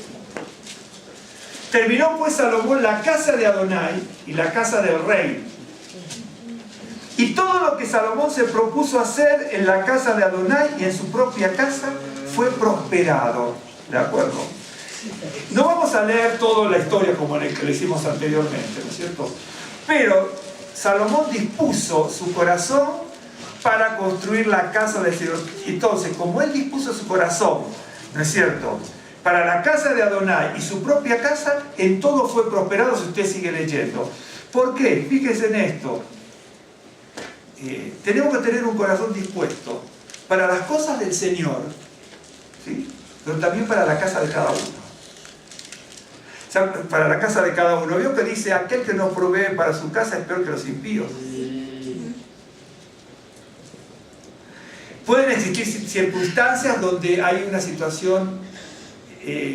terminó pues Salomón la casa de Adonai y la casa del rey. Y todo lo que Salomón se propuso hacer en la casa de Adonai y en su propia casa fue prosperado. ¿De acuerdo? No vamos a leer toda la historia como le hicimos anteriormente, ¿no es cierto? Pero Salomón dispuso su corazón para construir la casa del Señor. Entonces, como él dispuso su corazón, ¿no es cierto?, para la casa de Adonai y su propia casa, en todo fue prosperado, si usted sigue leyendo. ¿Por qué? Fíjese en esto. Tenemos que tener un corazón dispuesto para las cosas del Señor, ¿sí?, pero también para la casa de cada uno. O sea, para la casa de cada uno. Veo que dice: aquel que no provee para su casa es peor que los impíos. Pueden existir circunstancias donde hay una situación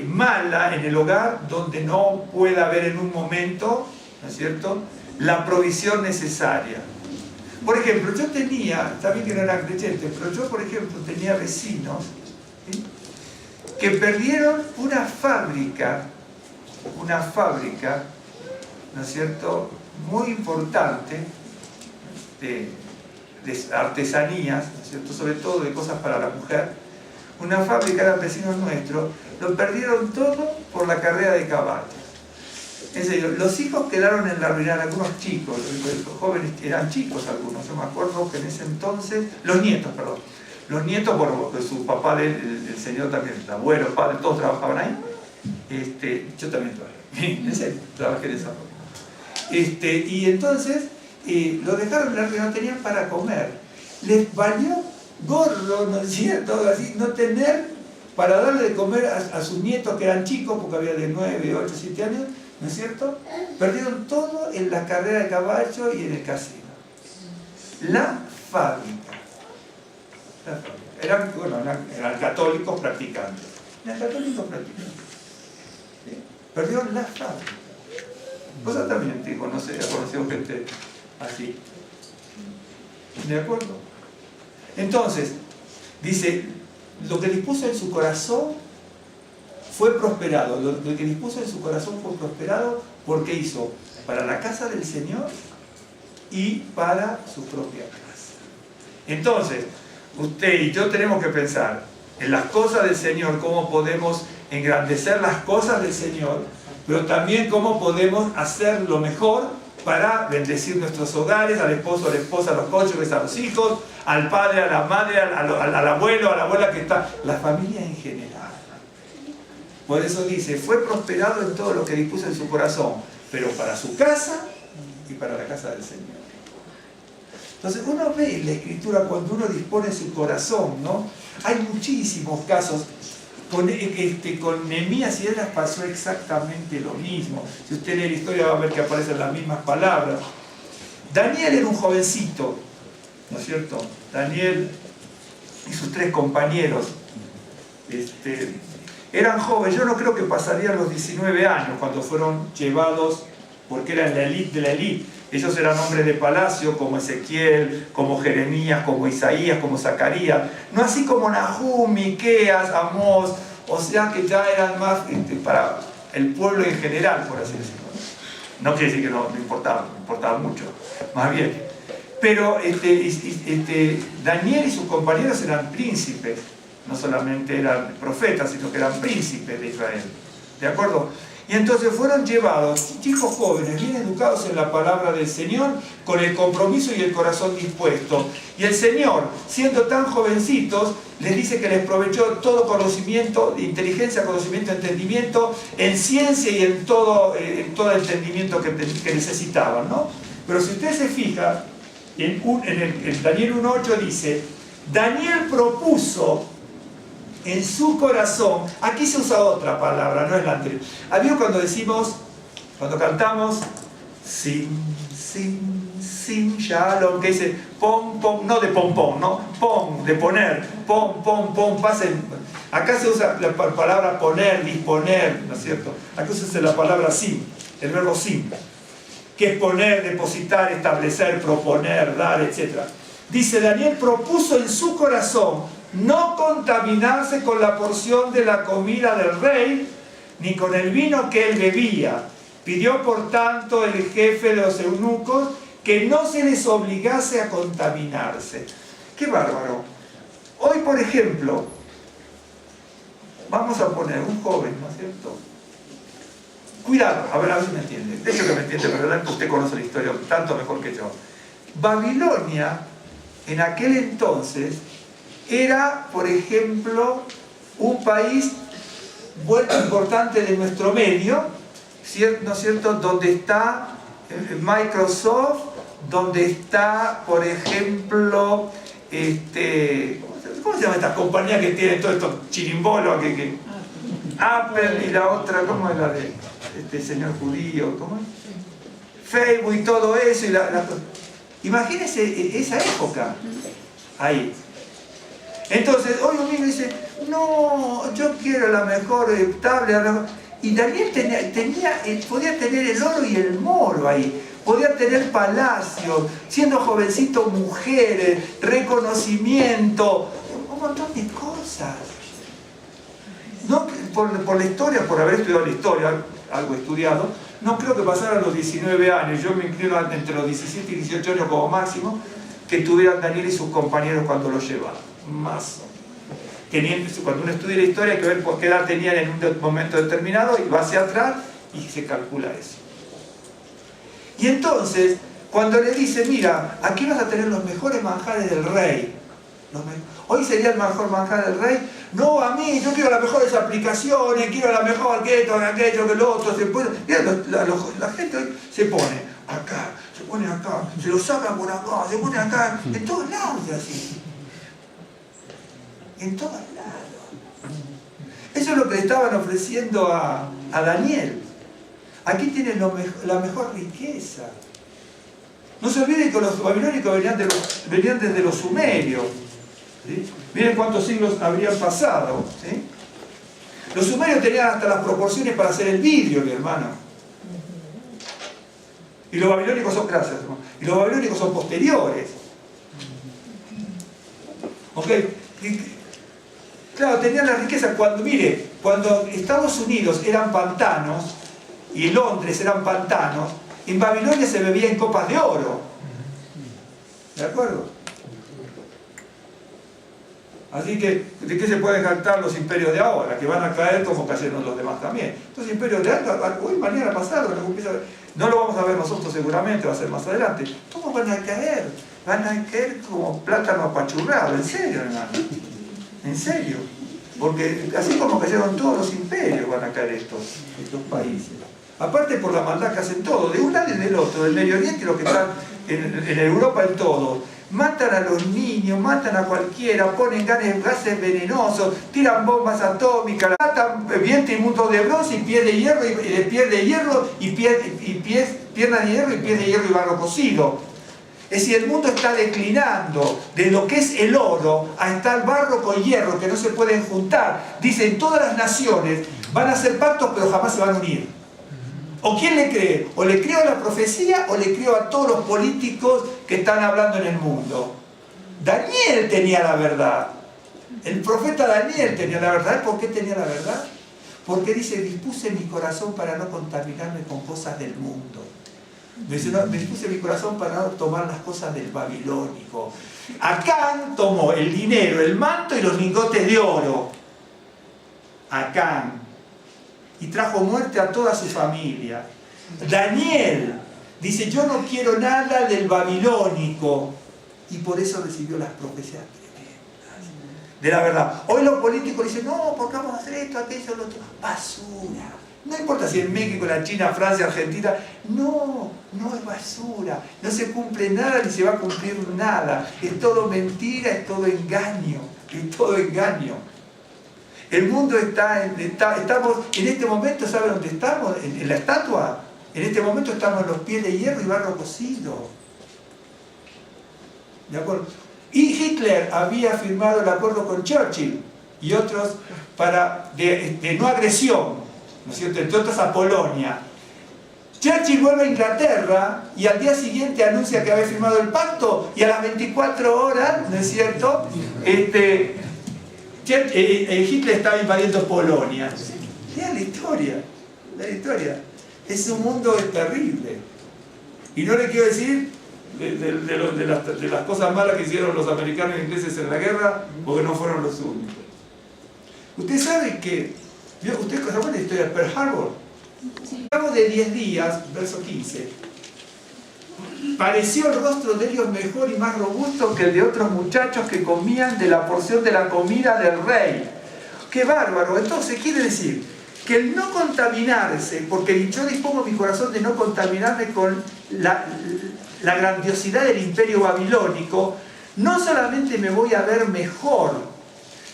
mala en el hogar, donde no pueda haber en un momento, ¿no es cierto?, la provisión necesaria. Por ejemplo, yo tenía, también que no eran creyentes, pero yo, por ejemplo, tenía vecinos, ¿sí?, que perdieron una fábrica, ¿no es cierto?, muy importante de artesanías, ¿no es cierto?, sobre todo de cosas para la mujer. Una fábrica, eran vecinos nuestros, lo perdieron todo por la carrera de caballos. En serio, los hijos quedaron en la ruina, algunos chicos, los jóvenes eran chicos algunos, yo me acuerdo que en ese entonces, los nietos, bueno, pues su papá, el señor también, el abuelo, el padre, todos trabajaban ahí. Yo también trabajé, en serio, trabajé de esa forma. Y entonces, lo dejaron en la ruina, no tenían para comer. Les valió gorro, ¿no es cierto?, así, no tener para darle de comer a sus nietos, que eran chicos, porque había de 9, 8, 7 años, ¿no es cierto? Perdieron todo en la carrera de caballo y en el casino. La fábrica. Eran católicos practicantes. Eran católicos practicantes. ¿Sí? Perdieron la fábrica. Vos también te conocido gente así. ¿De acuerdo? Entonces, dice: lo que dispuso en su corazón fue prosperado. Lo que dispuso en su corazón fue prosperado porque hizo para la casa del Señor y para su propia casa. Entonces, usted y yo tenemos que pensar en las cosas del Señor, cómo podemos engrandecer las cosas del Señor, pero también cómo podemos hacer lo mejor para bendecir nuestros hogares, al esposo, a la esposa, a los cónyuges, a los hijos, al padre, a la madre, al abuelo, a la abuela que está, la familia en general. Por eso dice: fue prosperado en todo lo que dispuso en su corazón, pero para su casa y para la casa del Señor. Entonces uno ve en la Escritura cuando uno dispone su corazón, ¿no? Hay muchísimos casos. Con Nehemías y Esdras pasó exactamente lo mismo. Si usted lee la historia va a ver que aparecen las mismas palabras. Daniel era un jovencito, ¿no es cierto? Daniel y sus 3 compañeros eran jóvenes. Yo no creo que pasarían los 19 años cuando fueron llevados, porque eran la élite de la élite. Ellos eran hombres de palacio, como Ezequiel, como Jeremías, como Isaías, como Zacarías. No así como Nahum, Miqueas, Amós, o sea que ya eran más para el pueblo en general, por así decirlo. No quiere decir que no importaba mucho, más bien. Pero Daniel y sus compañeros eran príncipes, no solamente eran profetas, sino que eran príncipes de Israel. ¿De acuerdo? Y entonces fueron llevados, chicos jóvenes, bien educados en la palabra del Señor, con el compromiso y el corazón dispuesto. Y el Señor, siendo tan jovencitos, les dice que les provechó todo conocimiento, inteligencia, conocimiento, entendimiento, en ciencia y en todo entendimiento que necesitaban, ¿no? Pero si usted se fija, en Daniel 1:8 dice: Daniel propuso en su corazón. Aquí se usa otra palabra, no es la anterior. Había cuando cantamos sin shalom, que dice pom pom, no de pom pom, no, pom de poner, pom pom pom, pasen. Acá se usa la palabra poner, disponer, ¿no es cierto? Acá se usa la palabra sim, el verbo sim, que es poner, depositar, establecer, proponer, dar, etc. Dice, Daniel propuso en su corazón no contaminarse con la porción de la comida del rey, ni con el vino que él bebía. Pidió por tanto el jefe de los eunucos que no se les obligase a contaminarse. ¡Qué bárbaro! Hoy, por ejemplo, vamos a poner un joven, ¿no es cierto? Cuidado, a ver si me entiende. De hecho que me entiende, pero verdad que usted conoce la historia tanto mejor que yo. Babilonia, en aquel entonces, era, por ejemplo, un país bueno, importante de nuestro medio, ¿no es cierto? Donde está Microsoft, donde está, por ejemplo, ¿cómo se llama esta compañía que tiene todo esto chirimbolo? Apple y la otra, ¿cómo es la de este señor judío? ¿Cómo es? Facebook y todo eso. Imagínense esa época ahí. Entonces, hoy un niño dice, no, yo quiero la mejor tablet. Y Daniel podía tener el oro y el moro ahí. Podía tener palacios, siendo jovencito mujeres, reconocimiento, un montón de cosas. No, por la historia, por haber estudiado la historia, algo estudiado, no creo que pasara los 19 años. Yo me inclino entre los 17 y 18 años como máximo, que tuvieran Daniel y sus compañeros cuando lo llevaban. Más. Cuando uno estudia la historia hay que ver por qué edad tenían en un momento determinado y va hacia atrás y se calcula eso. Y entonces, cuando le dice, mira, aquí vas a tener los mejores manjares del rey. Hoy sería el mejor manjar del rey. No, a mí, yo quiero las mejores aplicaciones, quiero la mejor aquello, que lo otro. Mira, la gente hoy se pone acá, se pone acá, se lo saca por acá, se pone acá, en todos lados es así. En todos lados. Eso es lo que le estaban ofreciendo a Daniel. Aquí tienen la mejor riqueza. No se olviden que los babilónicos venían desde los sumerios. ¿Sí? Miren cuántos siglos habrían pasado. ¿Sí? Los sumerios tenían hasta las proporciones para hacer el vidrio, mi hermano. Y los babilónicos son, gracias, hermano. Y los babilónicos son posteriores. ¿Ok? Claro, tenían la riqueza cuando Estados Unidos eran pantanos y Londres eran pantanos, en Babilonia se bebía en copas de oro. ¿De acuerdo? Así que, ¿de qué se pueden jactar los imperios de ahora? Que van a caer como cayeron los demás también. Entonces, imperios de ahora, hoy, mañana, pasado, no lo vamos a ver nosotros seguramente, va a ser más adelante. ¿Cómo van a caer? Van a caer como plátano apachurrado, en serio, hermano. En serio. Porque así como cayeron todos los imperios, van a caer estos países. Aparte por la maldad que hacen todos, de un lado y del otro, del Medio Oriente y los que están en Europa en todo. Matan a los niños, matan a cualquiera, ponen gases venenosos, tiran bombas atómicas, matan vientre y mundo de bronce y pie de hierro y pierna de hierro y pie de hierro y barro cocido. Es decir, el mundo está declinando de lo que es el oro a estar barro con hierro, que no se pueden juntar. Dicen, todas las naciones van a hacer pactos, pero jamás se van a unir. ¿O quién le cree? O le creo a la profecía o le creo a todos los políticos que están hablando en el mundo. Daniel tenía la verdad. El profeta Daniel tenía la verdad. ¿Por qué tenía la verdad? Porque dice, dispuse mi corazón para no contaminarme con cosas del mundo. Dice, no, me dispuse mi corazón para no tomar las cosas del babilónico. Acán tomó el dinero, el manto y los lingotes de oro. Acán. Y trajo muerte a toda su familia. Daniel dice, yo no quiero nada del babilónico. Y por eso recibió las profecías tremendas de la verdad. Hoy los políticos dicen, no, porque vamos a hacer esto, aquello, lo otro. Basura. No importa si en México, la China, Francia, Argentina. No, no es basura. No se cumple nada ni se va a cumplir nada. Es todo mentira, es todo engaño. Es todo engaño. El mundo estamos, en este momento, ¿saben dónde estamos? En la estatua. En este momento estamos en los pies de hierro y barro cocido. ¿De acuerdo? Y Hitler había firmado el acuerdo con Churchill. y otros de no agresión, ¿no es cierto?, entre otros a Polonia. Churchill vuelve a Inglaterra y al día siguiente anuncia que había firmado el pacto, y a las 24 horas, ¿no es cierto?, Hitler estaba invadiendo Polonia. Es la historia, la historia. Ese mundo es terrible. Y no le quiero decir de las cosas malas que hicieron los americanos e ingleses en la guerra, porque no fueron los únicos. Usted sabe que, ¿usted conoce la historia de Pearl Harbor? Al cabo de 10 días, verso 15, pareció el rostro de ellos mejor y más robusto que el de otros muchachos que comían de la porción de la comida del rey. ¡Qué bárbaro! Entonces quiere decir que el no contaminarse, porque yo dispongo mi corazón de no contaminarme con la grandiosidad del imperio babilónico, no solamente me voy a ver mejor,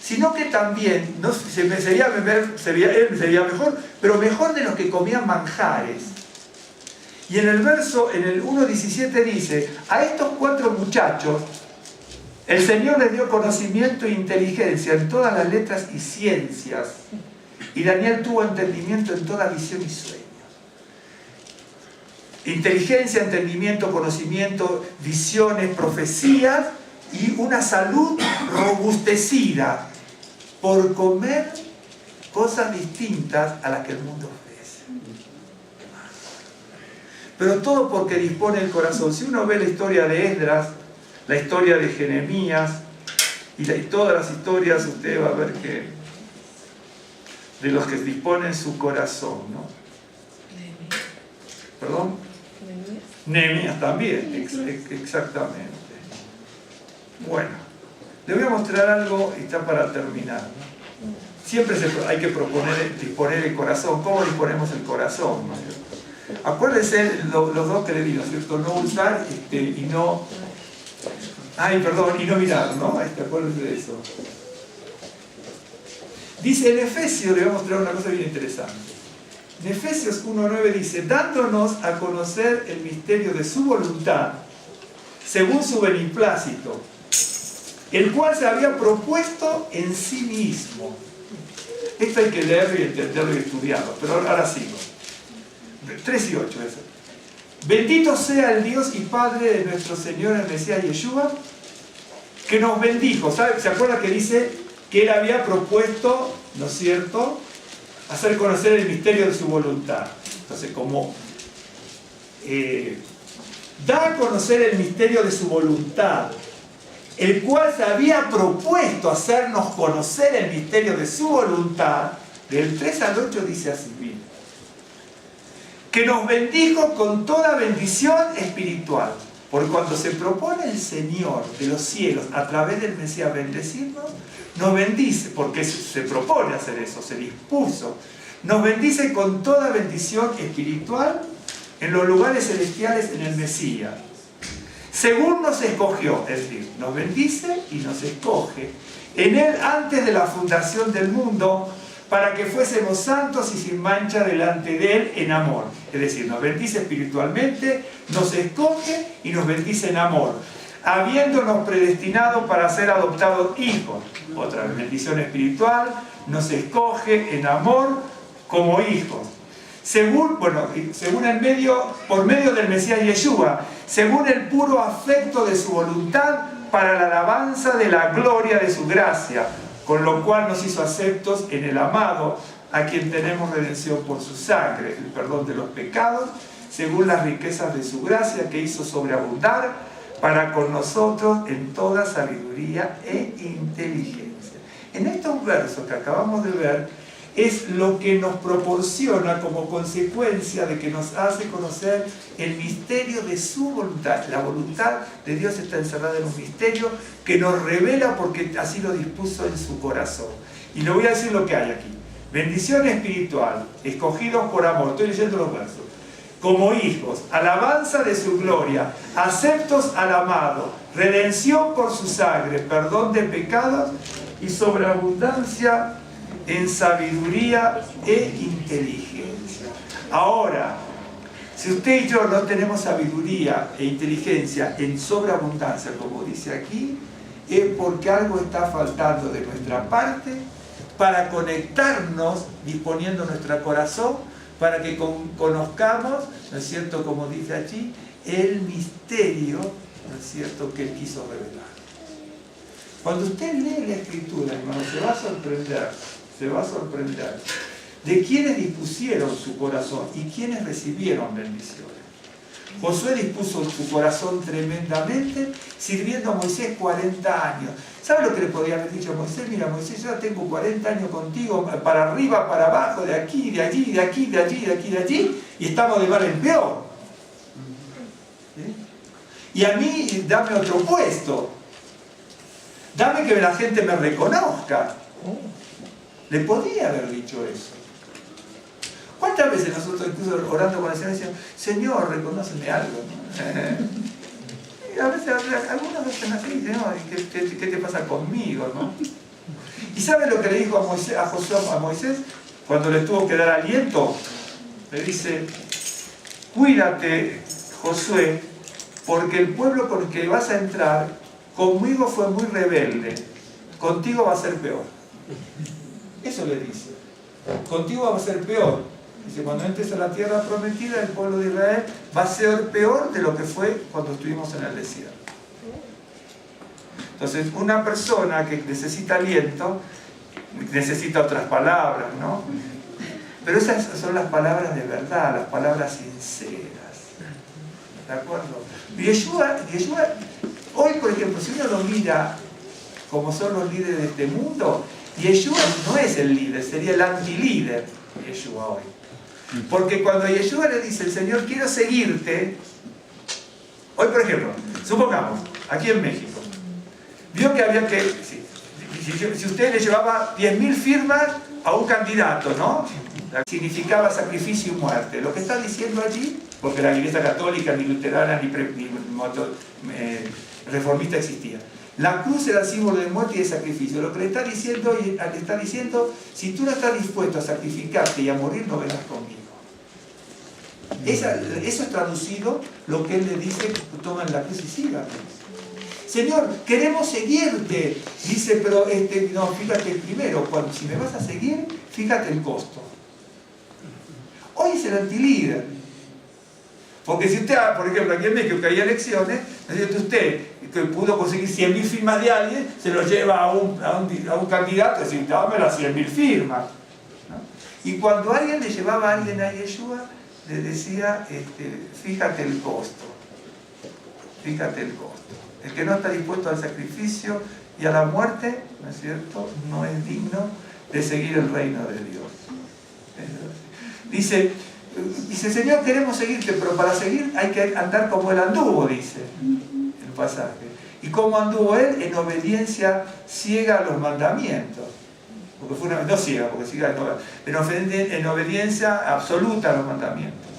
sino que también él me sería mejor, pero mejor de los que comían manjares. Y en el 1.17 dice, a estos 4 muchachos el Señor les dio conocimiento e inteligencia en todas las letras y ciencias, y Daniel tuvo entendimiento en toda visión y sueño. Inteligencia, entendimiento, conocimiento, visiones, profecías y una salud robustecida por comer cosas distintas a las que el mundo ofrece. Pero todo porque dispone el corazón. Si uno ve la historia de Esdras, la historia de Jeremías y todas las historias, usted va a ver que de los que disponen su corazón, ¿no? ¿Perdón? Nehemías también, exactamente. Bueno, le voy a mostrar algo y está para terminar, ¿no? Siempre hay que disponer el corazón. ¿Cómo disponemos el corazón, ¿no? Acuérdense los dos que le digo, ¿cierto? No usar y no... y no mirar, ¿no? Acuérdense de eso. Dice en Efesios, le voy a mostrar una cosa bien interesante. En Efesios 1.9 dice, dándonos a conocer el misterio de su voluntad, según su beneplácito, el cual se había propuesto en sí mismo. Esto hay que leerlo y entenderlo y estudiarlo, pero ahora sigo. 3 y 8 eso. Bendito sea el Dios y Padre de nuestro Señor el Mesías Yeshua, que nos bendijo. ¿Se acuerda que dice que Él había propuesto, ¿no es cierto?, hacer conocer el misterio de su voluntad? Entonces, como da a conocer el misterio de su voluntad, el cual se había propuesto hacernos conocer el misterio de su voluntad, del 3 al 8 dice así, bien, que nos bendijo con toda bendición espiritual. Porque cuando se propone el Señor de los cielos a través del Mesías bendecirnos, nos bendice, porque se propone hacer eso, se dispuso. Nos bendice con toda bendición espiritual en los lugares celestiales en el Mesías. Según nos escogió, es decir, nos bendice y nos escoge en Él antes de la fundación del mundo, para que fuésemos santos y sin mancha delante de Él en amor. Es decir, nos bendice espiritualmente, nos escoge y nos bendice en amor, habiéndonos predestinado para ser adoptados hijos. Otra bendición espiritual, nos escoge en amor como hijos. Por medio del Mesías Yeshua, según el puro afecto de su voluntad, para la alabanza de la gloria de su gracia, con lo cual nos hizo aceptos en el amado, a quien tenemos redención por su sangre, el perdón de los pecados, según las riquezas de su gracia, que hizo sobreabundar para con nosotros en toda sabiduría e inteligencia. En estos versos que acabamos de ver, es lo que nos proporciona como consecuencia de que nos hace conocer el misterio de su voluntad. La voluntad de Dios está encerrada en un misterio que nos revela porque así lo dispuso en su corazón. Y le voy a decir lo que hay aquí. Bendición espiritual, escogidos por amor. Estoy leyendo los versos. Como hijos, alabanza de su gloria, aceptos al amado, redención por su sangre, perdón de pecados y sobreabundancia en sabiduría e inteligencia. Ahora, si usted y yo no tenemos sabiduría e inteligencia en sobreabundancia, como dice aquí, es porque algo está faltando de nuestra parte para conectarnos, disponiendo nuestro corazón, para que conozcamos, ¿no es cierto?, como dice allí, el misterio, ¿no es cierto?, que Él quiso revelar. Cuando usted lee la Escritura, hermano, se va a sorprender de quienes dispusieron su corazón y quienes recibieron bendiciones. Josué dispuso su corazón tremendamente, sirviendo a Moisés 40 años. ¿Sabe lo que le podía haber dicho a Moisés? Mira, Moisés, yo ya tengo 40 años contigo, para arriba, para abajo, de aquí, de allí, de aquí, de allí, de aquí, de allí, y estamos de mal en peor. ¿Sí? Y a mí, dame otro puesto. Dame que la gente me reconozca. Le podía haber dicho eso. ¿Cuántas veces nosotros, incluso orando con el Señor, decimos, Señor, reconóceme algo, ¿no? Y a veces, algunas veces así, ¿no? ¿Qué te pasa conmigo, no? ¿Y sabe lo que le dijo a Moisés cuando le tuvo que dar aliento? Le dice, cuídate, Josué, porque el pueblo con el que vas a entrar, conmigo fue muy rebelde, contigo va a ser peor. Eso le dice, contigo va a ser peor. Dice, cuando entres a la tierra prometida, el pueblo de Israel va a ser peor de lo que fue cuando estuvimos en el desierto. Entonces, una persona que necesita aliento, necesita otras palabras, ¿no? Pero esas son las palabras de verdad, las palabras sinceras. ¿De acuerdo? Yeshua, hoy, por ejemplo, si uno lo mira como son los líderes de este mundo, Yeshua no es el líder, sería el antilíder, Yeshua hoy. Porque cuando Yeshua le dice, el Señor, quiero seguirte, hoy, por ejemplo, supongamos, aquí en México, vio que había que, si usted le llevaba 10.000 firmas a un candidato, ¿no? Significaba sacrificio y muerte. Lo que está diciendo allí, porque la Iglesia Católica, ni luterana, ni reformista existía. La cruz era símbolo de muerte y de sacrificio. Lo que le está diciendo, si tú no estás dispuesto a sacrificarte y a morir, no vendrás conmigo. Eso es traducido lo que Él le dice, toman la cruz y síganme. Señor, queremos seguirte. Dice, pero no, fíjate primero, si me vas a seguir, fíjate el costo. Hoy es el antilíder. Porque si usted, por ejemplo, aquí en México que hay elecciones, usted que pudo conseguir 100.000 firmas de alguien, se lo lleva a un candidato y dice, dame las 100.000 firmas. ¿No? Y cuando alguien le llevaba a alguien a Yeshua, le decía, fíjate el costo. Fíjate el costo. El que no está dispuesto al sacrificio y a la muerte, ¿no es cierto?, no es digno de seguir el reino de Dios. Dice, Señor, queremos seguirte, pero para seguir hay que andar como Él anduvo, dice el pasaje. ¿Y cómo anduvo Él? En obediencia ciega a los mandamientos. Porque fue no ciega, porque ciega, en obediencia absoluta a los mandamientos.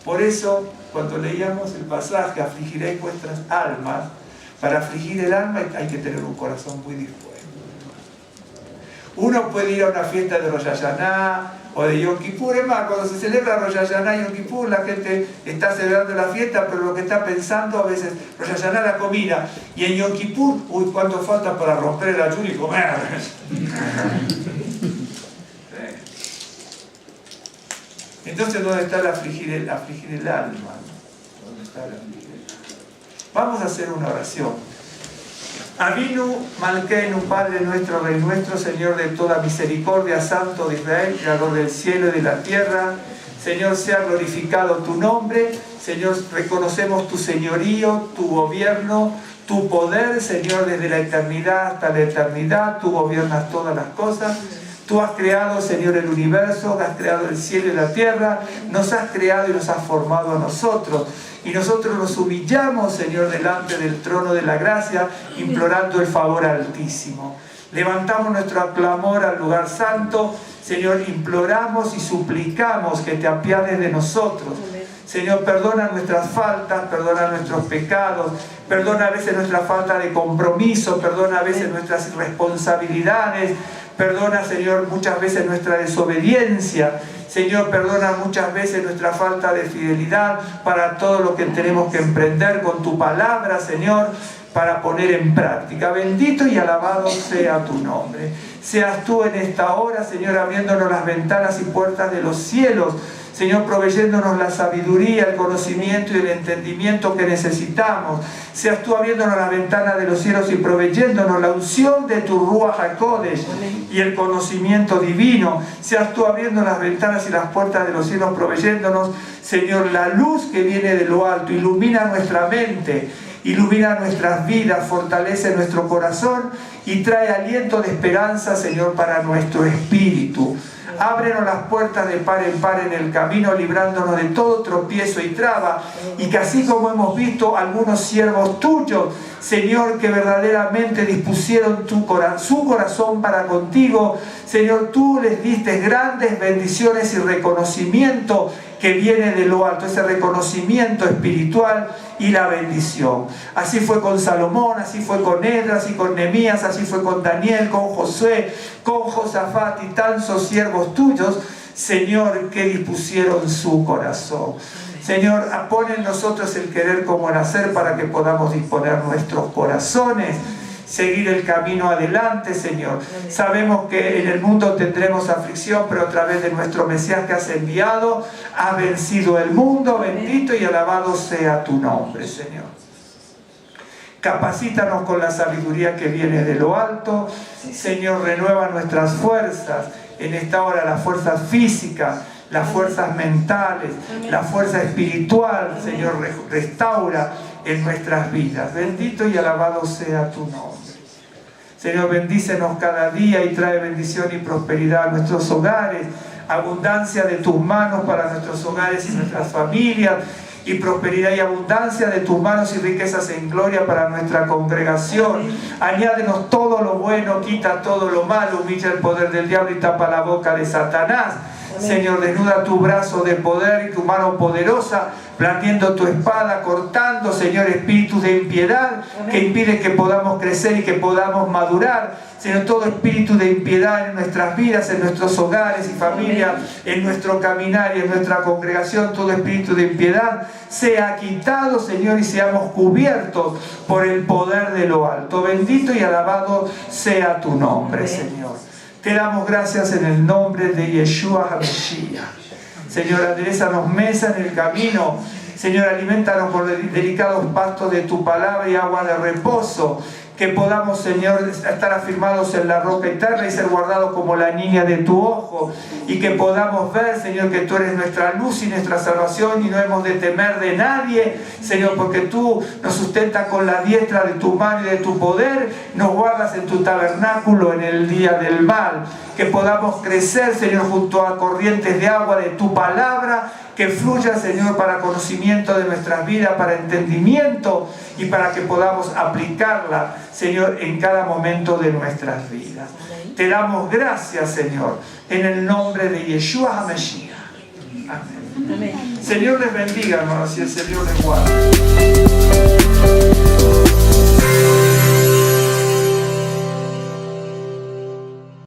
Por eso, cuando leíamos el pasaje, afligiréis vuestras almas, para afligir el alma hay que tener un corazón muy dispuesto. Uno puede ir a una fiesta de Rosh Hashanah o de Yom Kippur. Es más, cuando se celebra Rosh Hashanah y Yom Kippur, la gente está celebrando la fiesta, pero lo que está pensando a veces, Rosh Hashanah la comida, y en Yom Kippur, uy, ¿cuánto falta para romper el ayuno y comer? Entonces, ¿dónde está el afligir el alma? ¿Dónde está el afligir el alma? Vamos a hacer una oración. Avinu Malkeinu, Padre nuestro, Rey nuestro, Señor de toda misericordia, Santo de Israel, Creador del cielo y de la tierra. Señor, sea glorificado tu nombre. Señor, reconocemos tu señorío, tu gobierno, tu poder, Señor, desde la eternidad hasta la eternidad. Tú gobiernas todas las cosas. Tú has creado, Señor, el universo, has creado el cielo y la tierra, nos has creado y nos has formado a nosotros. Y nosotros nos humillamos, Señor, delante del trono de la gracia, implorando el favor altísimo. Levantamos nuestro clamor al lugar santo, Señor, imploramos y suplicamos que te apiades de nosotros. Señor, perdona nuestras faltas, perdona nuestros pecados, perdona a veces nuestra falta de compromiso, perdona a veces nuestras irresponsabilidades, perdona, Señor, muchas veces nuestra desobediencia. Señor, perdona muchas veces nuestra falta de fidelidad para todo lo que tenemos que emprender con tu palabra, Señor. para poner en práctica. Bendito y alabado sea tu nombre. Seas tú en esta hora, Señor, abriéndonos las ventanas y puertas de los cielos, Señor, proveyéndonos la sabiduría, el conocimiento y el entendimiento que necesitamos. Seas tú abriéndonos las ventanas de los cielos y proveyéndonos la unción de tu Ruach HaKodesh y el conocimiento divino. Seas tú abriendo las ventanas y las puertas de los cielos, proveyéndonos, Señor, la luz que viene de lo alto. Ilumina nuestra mente, ilumina nuestras vidas, fortalece nuestro corazón y trae aliento de esperanza, Señor, para nuestro espíritu. Ábrenos las puertas de par en par en el camino, librándonos de todo tropiezo y traba, y que así como hemos visto algunos siervos tuyos, Señor, que verdaderamente dispusieron su corazón para contigo, Señor, tú les diste grandes bendiciones y reconocimiento que viene de lo alto, ese reconocimiento espiritual y la bendición. Así fue con Salomón, así fue con Esdras y con Nehemías, así fue con Daniel, con Josué, con Josafat y tantos siervos tuyos, Señor, que dispusieron su corazón. Señor, pon en nosotros el querer como el hacer para que podamos disponer nuestros corazones, seguir el camino adelante, Señor. Sabemos que en el mundo tendremos aflicción, pero a través de nuestro Mesías que has enviado, ha vencido el mundo. Bendito y alabado sea tu nombre, Señor. Capacítanos con la sabiduría que viene de lo alto. Señor, renueva nuestras fuerzas. En esta hora las fuerzas físicas, las fuerzas mentales, la fuerza espiritual, Señor, restaura en nuestras vidas. Bendito y alabado sea tu nombre. Señor, bendícenos cada día y trae bendición y prosperidad a nuestros hogares, abundancia de tus manos para nuestros hogares y nuestras familias, y prosperidad y abundancia de tus manos y riquezas en gloria para nuestra congregación. Añádenos todo lo bueno, quita todo lo malo, humilla el poder del diablo y tapa la boca de Satanás. Señor, desnuda tu brazo de poder y tu mano poderosa, blandiendo tu espada, cortando, Señor, espíritus de impiedad que impiden que podamos crecer y que podamos madurar. Señor, todo espíritu de impiedad en nuestras vidas, en nuestros hogares y familias, en nuestro caminar y en nuestra congregación, todo espíritu de impiedad sea quitado, Señor, y seamos cubiertos por el poder de lo alto. Bendito y alabado sea tu nombre, Señor. Te damos gracias en el nombre de Yeshua HaMashiach. Señor, aderézanos mesa en el camino. Señor, alimentanos con delicados pastos de tu palabra y agua de reposo. Que podamos, Señor, estar afirmados en la roca eterna y ser guardados como la niña de tu ojo. Y que podamos ver, Señor, que tú eres nuestra luz y nuestra salvación y no hemos de temer de nadie, Señor, porque tú nos sustentas con la diestra de tu mano y de tu poder, nos guardas en tu tabernáculo en el día del mal. Que podamos crecer, Señor, junto a corrientes de agua de tu palabra, que fluya, Señor, para conocimiento de nuestras vidas, para entendimiento y para que podamos aplicarla, Señor, en cada momento de nuestras vidas. Te damos gracias, Señor, en el nombre de Yeshua HaMashiach. Amén. Señor les bendiga, hermanos, y el Señor les guarde.